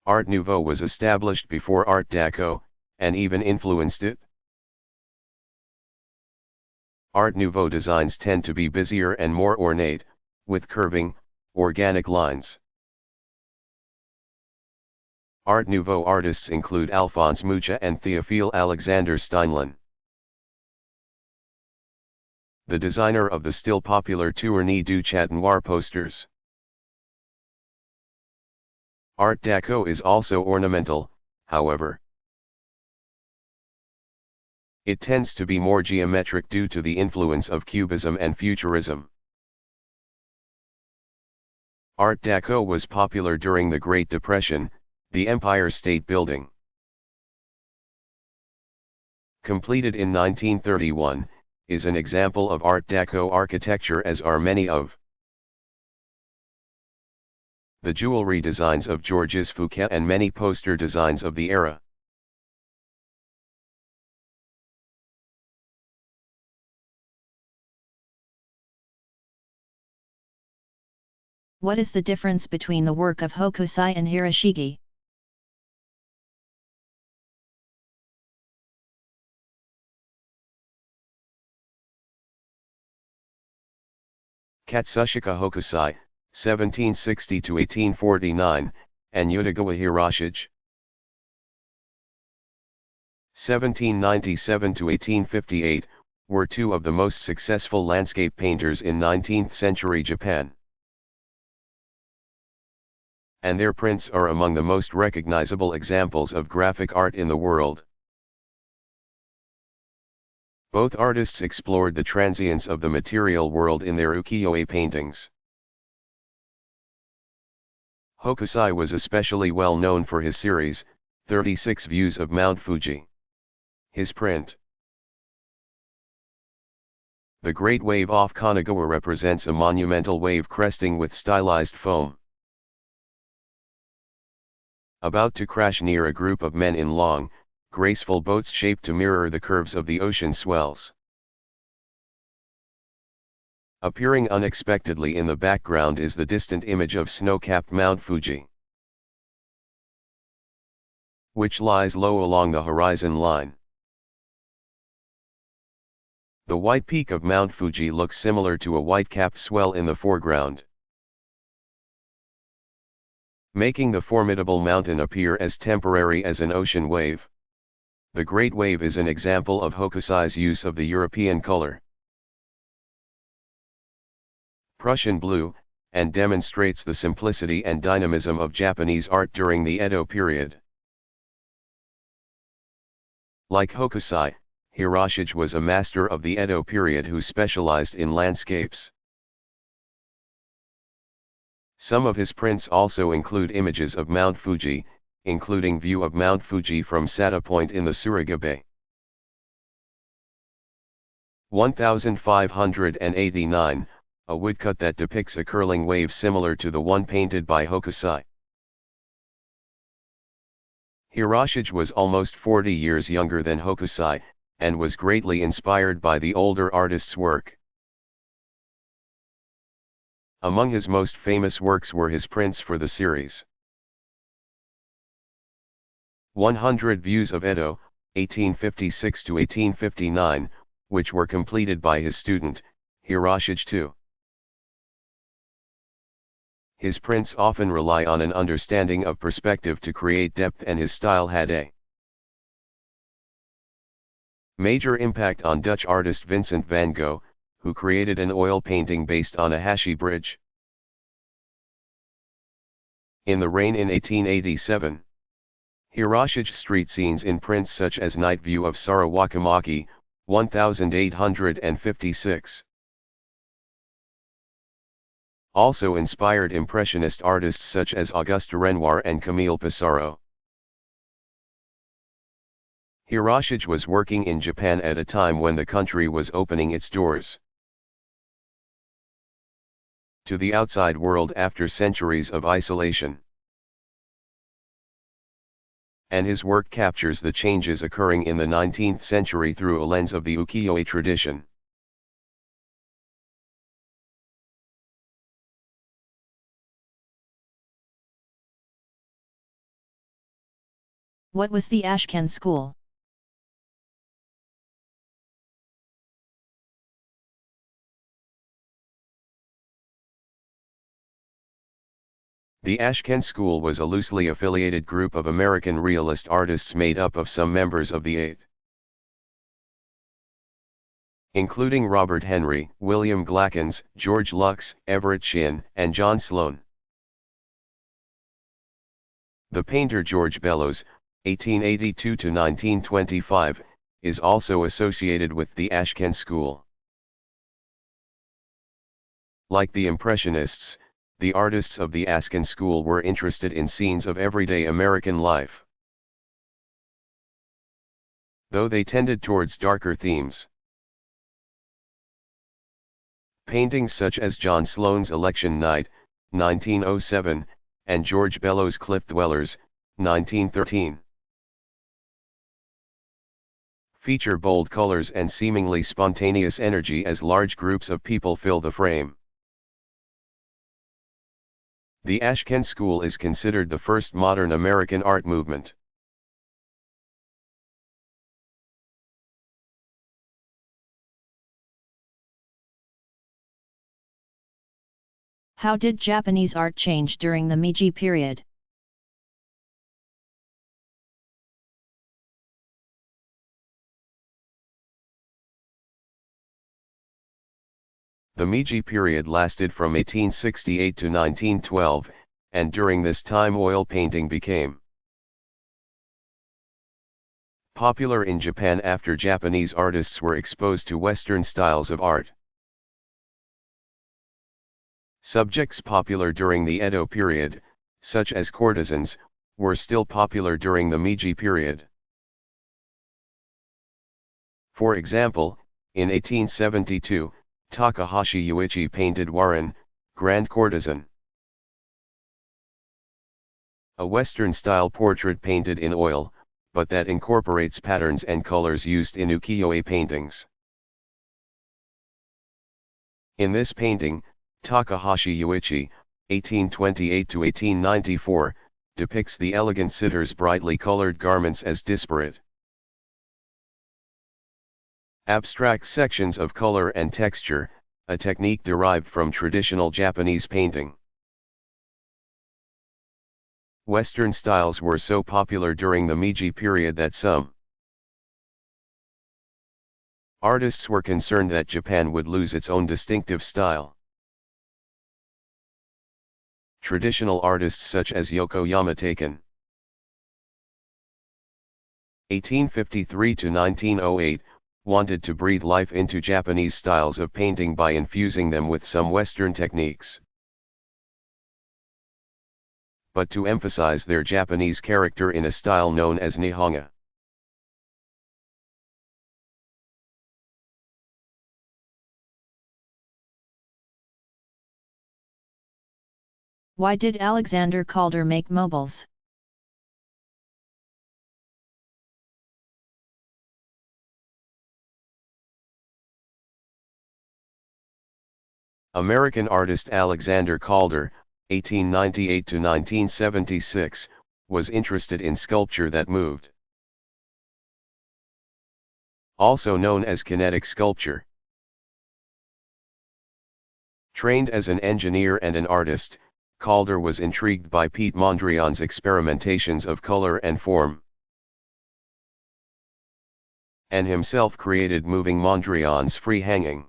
Art Nouveau was established before Art Deco, and even influenced it. Art Nouveau designs tend to be busier and more ornate, with curving, organic lines. Art Nouveau artists include Alphonse Mucha and Théophile Alexander Steinlen. The designer of the still popular Tournée du Chat Noir posters. Art Deco is also ornamental, however. It tends to be more geometric due to the influence of Cubism and Futurism. Art Deco was popular during the Great Depression, the Empire State Building, completed in 1931, is an example of Art Deco architecture, as are many of the jewelry designs of Georges Fouquet and many poster designs of the era. What is the difference between the work of Hokusai and Hiroshige? Katsushika Hokusai, 1760 to 1849, and Yutagawa Hiroshige, 1797 to 1858, were two of the most successful landscape painters in 19th century Japan, and their prints are among the most recognizable examples of graphic art in the world. Both artists explored the transience of the material world in their ukiyo-e paintings. Hokusai was especially well known for his series, 36 Views of Mount Fuji. His print, The Great Wave off Kanagawa, represents a monumental wave cresting with stylized foam, about to crash near a group of men in long, graceful boats shaped to mirror the curves of the ocean swells. Appearing unexpectedly in the background is the distant image of snow-capped Mount Fuji, which lies low along the horizon line. The white peak of Mount Fuji looks similar to a white-capped swell in the foreground. making the formidable mountain appear as temporary as an ocean wave. The Great Wave is an example of Hokusai's use of the European color Prussian blue, and demonstrates the simplicity and dynamism of Japanese art during the Edo period. Like Hokusai, Hiroshige was a master of the Edo period who specialized in landscapes. Some of his prints also include images of Mount Fuji, including view of Mount Fuji from Sata Point in the Suruga Bay. 1589, a woodcut that depicts a curling wave similar to the one painted by Hokusai. Hiroshige was almost 40 years younger than Hokusai, and was greatly inspired by the older artist's work. Among his most famous works were his prints for the series 100 Views of Edo, 1856 to 1859, which were completed by his student, Hiroshige II. His prints often rely on an understanding of perspective to create depth, and his style had a major impact on Dutch artist Vincent van Gogh, who created an oil painting based on a Hashi bridge. In the Rain in 1887. Hiroshige street scenes in prints such as Night View of Sarawakamaki, 1856. Also inspired Impressionist artists such as Auguste Renoir and Camille Pissarro. Hiroshige was working in Japan at a time when the country was opening its doors to the outside world after centuries of isolation. And his work captures the changes occurring in the 19th century through a lens of the ukiyo-e tradition. What was the Ashken school? The Ashken School was a loosely affiliated group of American realist artists made up of some members of the Eight, including Robert Henry, William Glackens, George Lux, Everett Shinn, and John Sloan. The painter George Bellows, 1882 to 1925, is also associated with the Ashken School. Like the Impressionists, the artists of the Ashken School were interested in scenes of everyday American life, though they tended towards darker themes. Paintings such as John Sloan's Election Night, 1907, and George Bellows' Cliff Dwellers, 1913, feature bold colors and seemingly spontaneous energy as large groups of people fill the frame. The Ashken School is considered the first modern American art movement. How did Japanese art change during the Meiji period? The Meiji period lasted from 1868 to 1912, and during this time oil painting became popular in Japan after Japanese artists were exposed to Western styles of art. Subjects popular during the Edo period, such as courtesans, were still popular during the Meiji period. For example, in 1872, Takahashi Yuichi painted Warren, Grand Courtesan, a Western-style portrait painted in oil, but that incorporates patterns and colors used in ukiyo-e paintings. In this painting, Takahashi Yuichi, 1828 to 1894, depicts the elegant sitter's brightly colored garments as disparate, abstract sections of color and texture, a technique derived from traditional Japanese painting. Western styles were so popular during the Meiji period that some artists were concerned that Japan would lose its own distinctive style. Traditional artists such as Yokoyama Taken 1853 to 1908, wanted to breathe life into Japanese styles of painting by infusing them with some Western techniques. But to emphasize their Japanese character in a style known as Nihonga. Why did Alexander Calder make mobiles? American artist Alexander Calder, 1898 to 1976, was interested in sculpture that moved. Also known as kinetic sculpture. Trained as an engineer and an artist, Calder was intrigued by Piet Mondrian's experimentations of color and form, and himself created moving Mondrian's free-hanging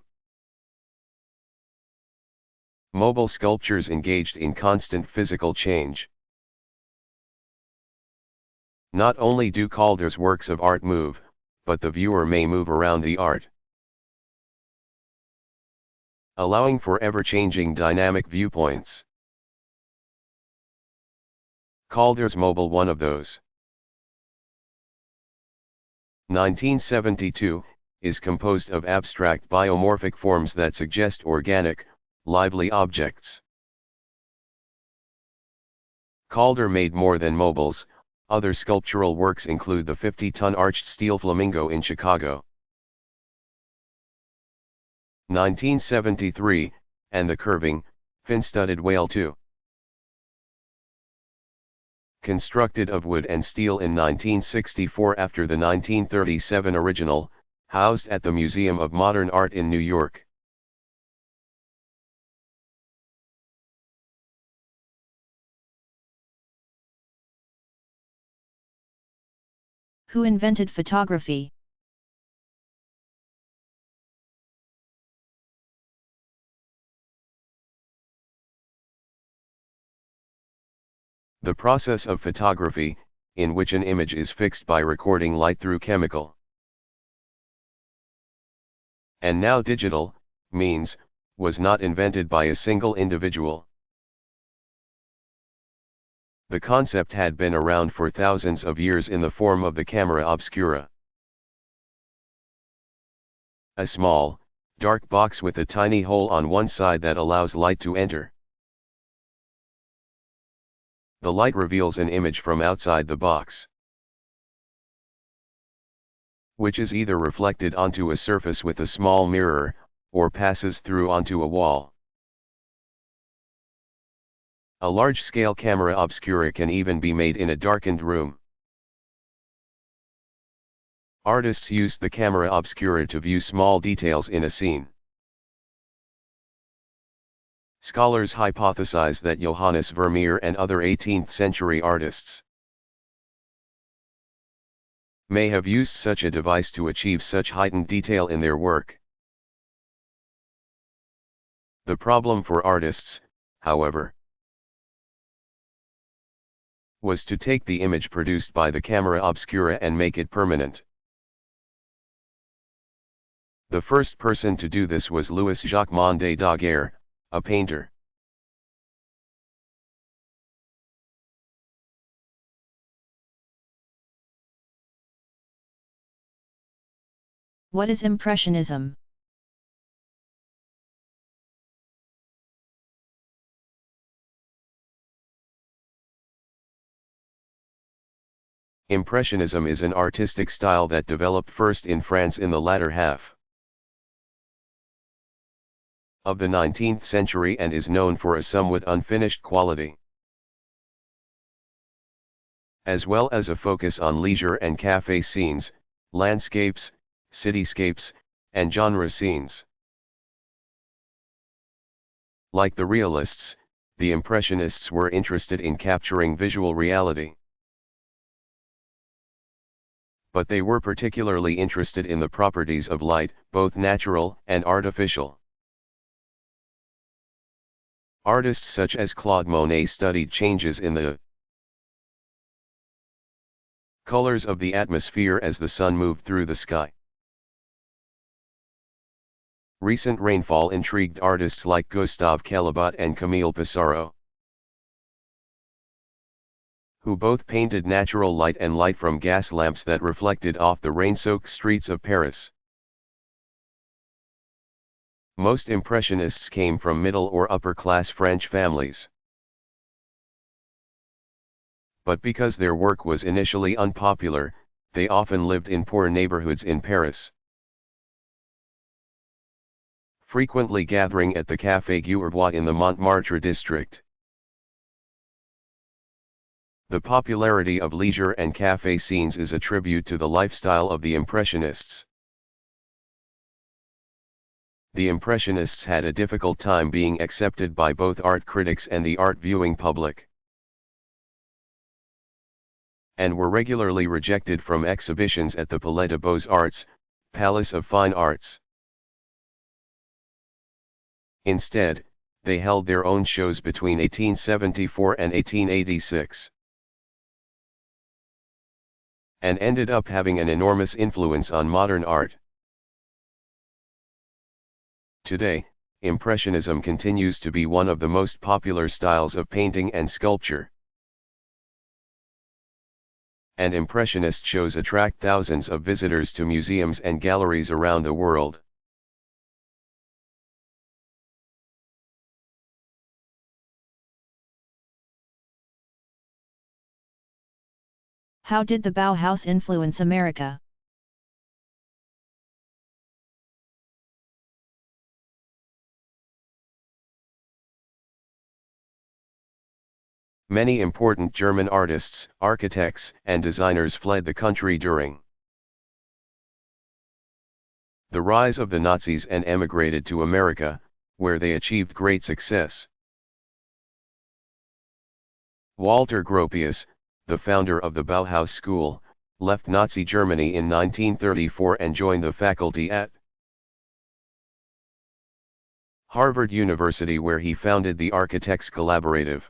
mobile sculptures engaged in constant physical change. Not only do Calder's works of art move, but the viewer may move around the art, allowing for ever-changing dynamic viewpoints. Calder's mobile one of those. 1972, is composed of abstract biomorphic forms that suggest organic, lively objects. Calder made more than mobiles. Other sculptural works include the 50-ton arched steel flamingo in Chicago, 1973, and the curving, fin-studded whale 2. Constructed of wood and steel in 1964 after the 1937 original, housed at the Museum of Modern Art in New York. Who invented photography? The process of photography, in which an image is fixed by recording light through chemical and now digital means, was not invented by a single individual. The concept had been around for thousands of years in the form of the camera obscura. A small, dark box with a tiny hole on one side that allows light to enter. The light reveals an image from outside the box, which is either reflected onto a surface with a small mirror, or passes through onto a wall. A large-scale camera obscura can even be made in a darkened room. Artists used the camera obscura to view small details in a scene. Scholars hypothesize that Johannes Vermeer and other 18th-century artists may have used such a device to achieve such heightened detail in their work. The problem for artists, however, was to take the image produced by the camera obscura and make it permanent. The first person to do this was Louis-Jacques Monde Daguerre, a painter. What is Impressionism? Impressionism is an artistic style that developed first in France in the latter half of the 19th century and is known for a somewhat unfinished quality, as well as a focus on leisure and café scenes, landscapes, cityscapes, and genre scenes. Like the realists, the Impressionists were interested in capturing visual reality. But they were particularly interested in the properties of light, both natural and artificial. Artists such as Claude Monet studied changes in the colors of the atmosphere as the sun moved through the sky. Recent rainfall intrigued artists like Gustave Caillebotte and Camille Pissarro, who both painted natural light and light from gas lamps that reflected off the rain-soaked streets of Paris. Most Impressionists came from middle or upper-class French families. But because their work was initially unpopular, they often lived in poor neighborhoods in Paris, frequently gathering at the Café Guerbois in the Montmartre district. The popularity of leisure and café scenes is a tribute to the lifestyle of the Impressionists. The Impressionists had a difficult time being accepted by both art critics and the art viewing public, and were regularly rejected from exhibitions at the Palais des Beaux-Arts, Palace of Fine Arts. Instead, they held their own shows between 1874 and 1886. And ended up having an enormous influence on modern art. Today, Impressionism continues to be one of the most popular styles of painting and sculpture. And Impressionist shows attract thousands of visitors to museums and galleries around the world. How did the Bauhaus influence America? Many important German artists, architects, and designers fled the country during the rise of the Nazis and emigrated to America, where they achieved great success. Walter Gropius, the founder of the Bauhaus School, left Nazi Germany in 1934 and joined the faculty at Harvard University, where he founded the Architects Collaborative,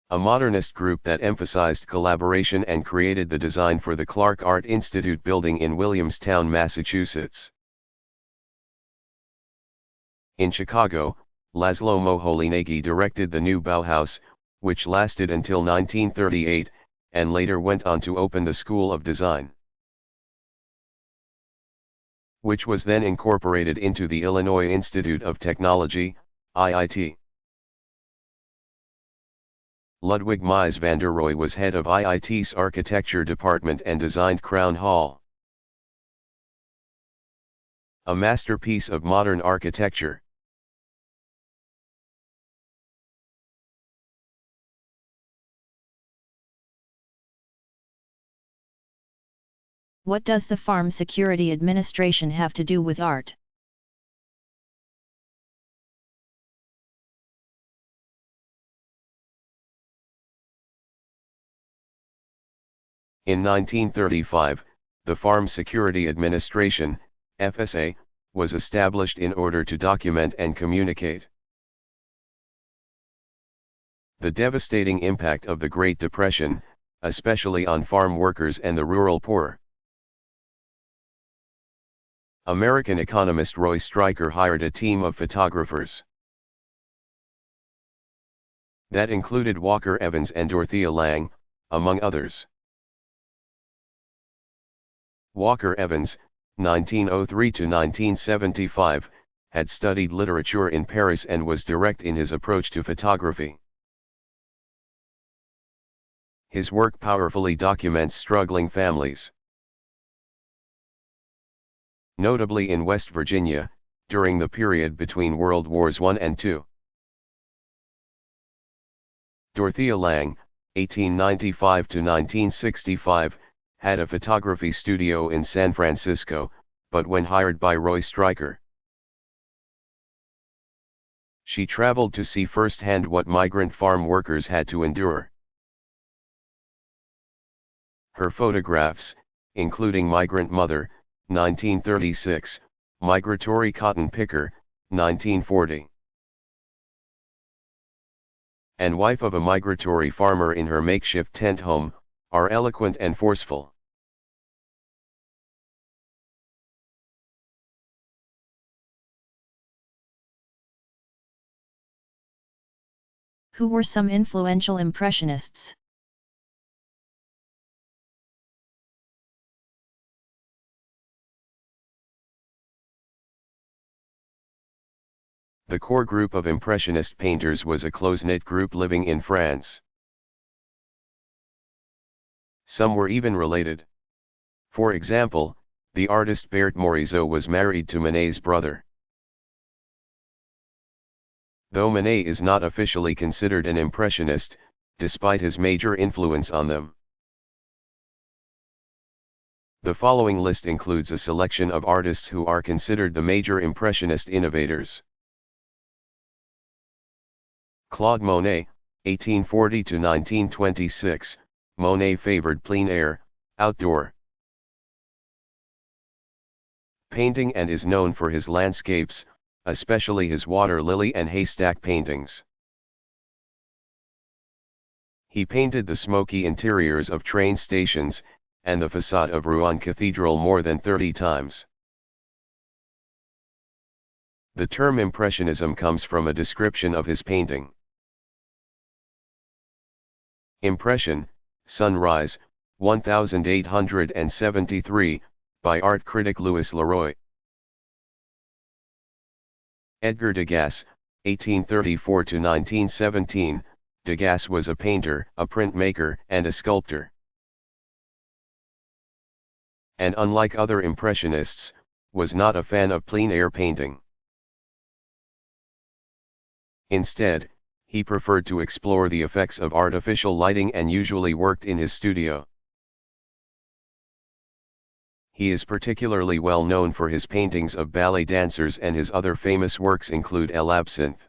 a modernist group that emphasized collaboration and created the design for the Clark Art Institute building in Williamstown, Massachusetts. In Chicago, Laszlo Moholy-Nagy directed the new Bauhaus, which lasted until 1938, and later went on to open the School of Design, which was then incorporated into the Illinois Institute of Technology, IIT. Ludwig Mies van der Rohe was head of IIT's architecture department and designed Crown Hall, a masterpiece of modern architecture. What does the Farm Security Administration have to do with art? In 1935, the Farm Security Administration, FSA, was established in order to document and communicate the devastating impact of the Great Depression, especially on farm workers and the rural poor. American economist Roy Stryker hired a team of photographers that included Walker Evans and Dorothea Lange, among others. Walker Evans, 1903 to 1975, had studied literature in Paris and was direct in his approach to photography. His work powerfully documents struggling families, notably in West Virginia, during the period between World Wars I and II. Dorothea Lange, 1895 to 1965, had a photography studio in San Francisco, but when hired by Roy Stryker, She traveled to see firsthand what migrant farm workers had to endure. Her photographs, including Migrant Mother, 1936, Migratory Cotton Picker, 1940, and Wife of a Migratory Farmer in her makeshift tent home, are eloquent and forceful. Who were some influential Impressionists? The core group of Impressionist painters was a close-knit group living in France. Some were even related. For example, the artist Berthe Morisot was married to Manet's brother. Though Manet is not officially considered an Impressionist, despite his major influence on them. The following list includes a selection of artists who are considered the major Impressionist innovators. Claude Monet, 1840 to 1926, Monet favored plein air, outdoor painting and is known for his landscapes, especially his water lily and haystack paintings. He painted the smoky interiors of train stations, and the facade of Rouen Cathedral more than 30 times. The term Impressionism comes from a description of his painting. Impression, Sunrise, 1873, by art critic Louis Leroy. Edgar Degas, 1834 to 1917, Degas was a painter, a printmaker, and a sculptor. And unlike other Impressionists, was not a fan of plein-air painting. Instead, he preferred to explore the effects of artificial lighting and usually worked in his studio. He is particularly well known for his paintings of ballet dancers, and his other famous works include El Absinthe,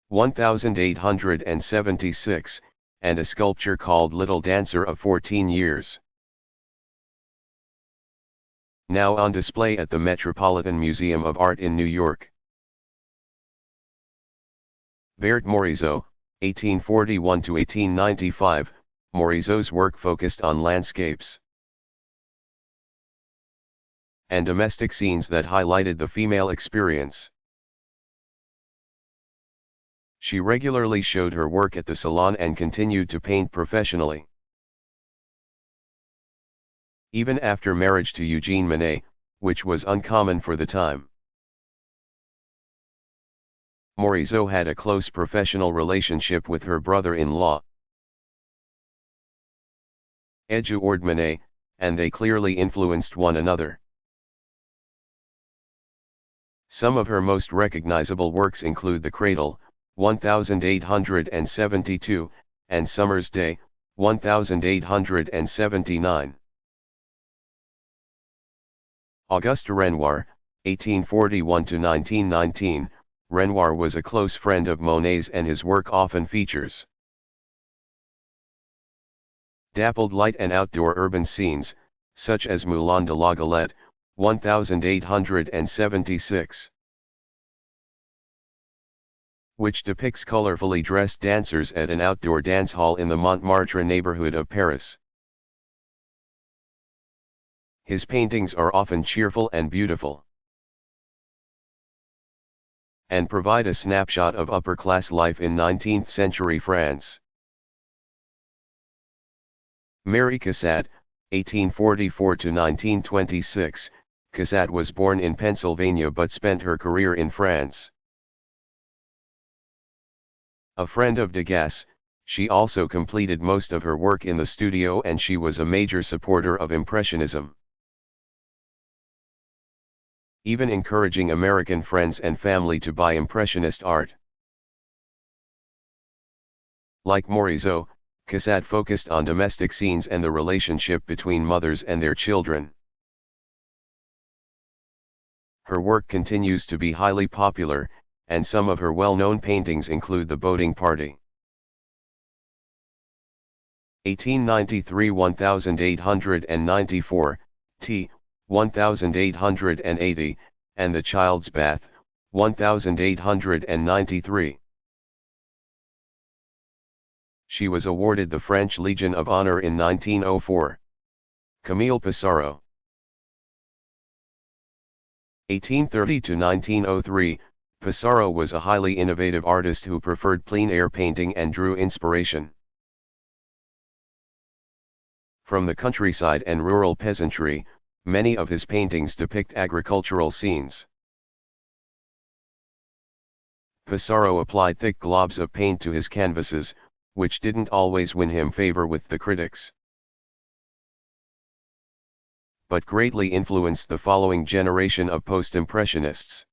1876, and a sculpture called Little Dancer of 14 Years. Now on display at the Metropolitan Museum of Art in New York. Berthe Morisot, 1841 to 1895, Morisot's work focused on landscapes and domestic scenes that highlighted the female experience. She regularly showed her work at the Salon and continued to paint professionally. Even after marriage to Eugene Manet, which was uncommon for the time. Morisot had a close professional relationship with her brother-in-law, Édouard Manet, and they clearly influenced one another. Some of her most recognizable works include The Cradle, 1872, and Summer's Day, 1879. Auguste Renoir, 1841 to 1919, Renoir was a close friend of Monet's and his work often features dappled light and outdoor urban scenes, such as Moulin de la Galette, 1876, which depicts colorfully dressed dancers at an outdoor dance hall in the Montmartre neighborhood of Paris. His paintings are often cheerful and beautiful, and provide a snapshot of upper-class life in 19th-century France. Mary Cassatt, 1844 to 1926, Cassatt was born in Pennsylvania but spent her career in France. A friend of Degas, she also completed most of her work in the studio, and she was a major supporter of Impressionism, even encouraging American friends and family to buy Impressionist art. Like Morisot, Cassatt focused on domestic scenes and the relationship between mothers and their children. Her work continues to be highly popular, and some of her well-known paintings include The Boating Party. 1893 1894, T. 1880, and The Child's Bath, 1893. She was awarded the French Legion of Honor in 1904. Camille Pissarro. 1830 to 1903, Pissarro was a highly innovative artist who preferred plein-air painting and drew inspiration from the countryside and rural peasantry. Many of his paintings depict agricultural scenes. Pissarro applied thick globs of paint to his canvases, which didn't always win him favor with the critics, but greatly influenced the following generation of post-impressionists.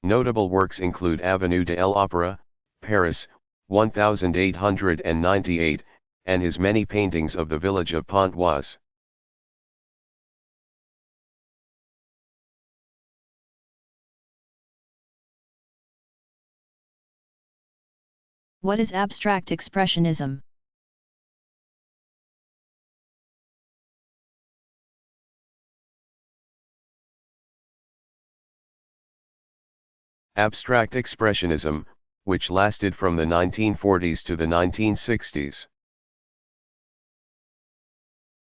Notable works include Avenue de l'Opéra, Paris, 1898, and his many paintings of the village of Pontoise. What is abstract expressionism? Abstract expressionism, which lasted from the 1940s to the 1960s,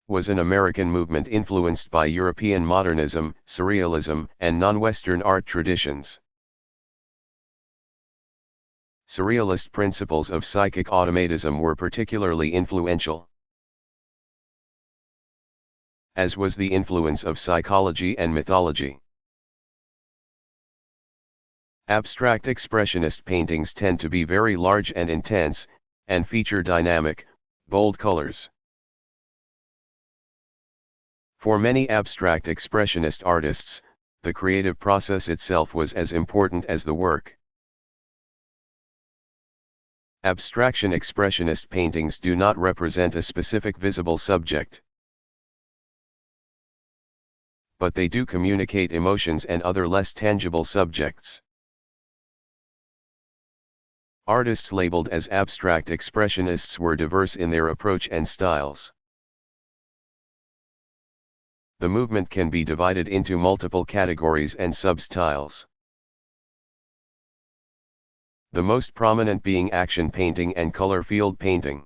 was an American movement influenced by European modernism, surrealism, and non-Western art traditions. Surrealist principles of psychic automatism were particularly influential, as was the influence of psychology and mythology. Abstract expressionist paintings tend to be very large and intense, and feature dynamic, bold colors. For many abstract expressionist artists, the creative process itself was as important as the work. Abstraction expressionist paintings do not represent a specific visible subject, but they do communicate emotions and other less tangible subjects. Artists labeled as abstract expressionists were diverse in their approach and styles. The movement can be divided into multiple categories and sub-styles, the most prominent being action painting and color field painting.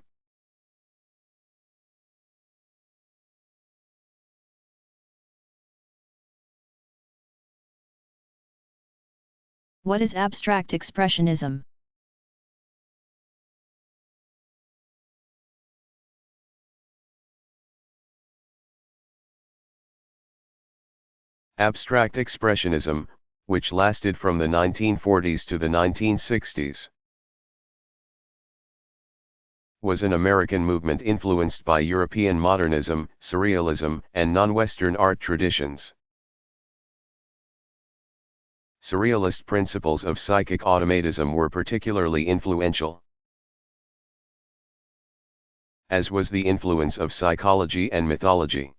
What is abstract expressionism? Abstract expressionism, which lasted from the 1940s to the 1960s, was an American movement influenced by European modernism, surrealism, and non-Western art traditions. Surrealist principles of psychic automatism were particularly influential, as was the influence of psychology and mythology.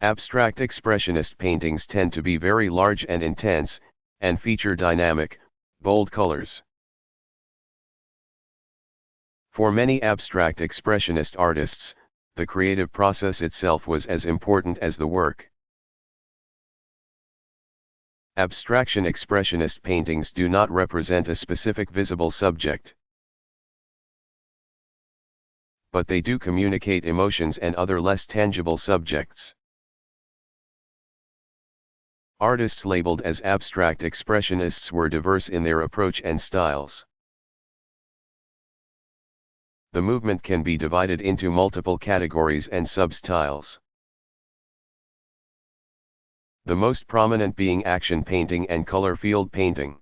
Abstract expressionist paintings tend to be very large and intense, and feature dynamic, bold colors. For many abstract expressionist artists, the creative process itself was as important as the work. Abstraction expressionist paintings do not represent a specific visible subject, but they do communicate emotions and other less tangible subjects. Artists labeled as abstract expressionists were diverse in their approach and styles. The movement can be divided into multiple categories and sub-styles, the most prominent being action painting and color field painting.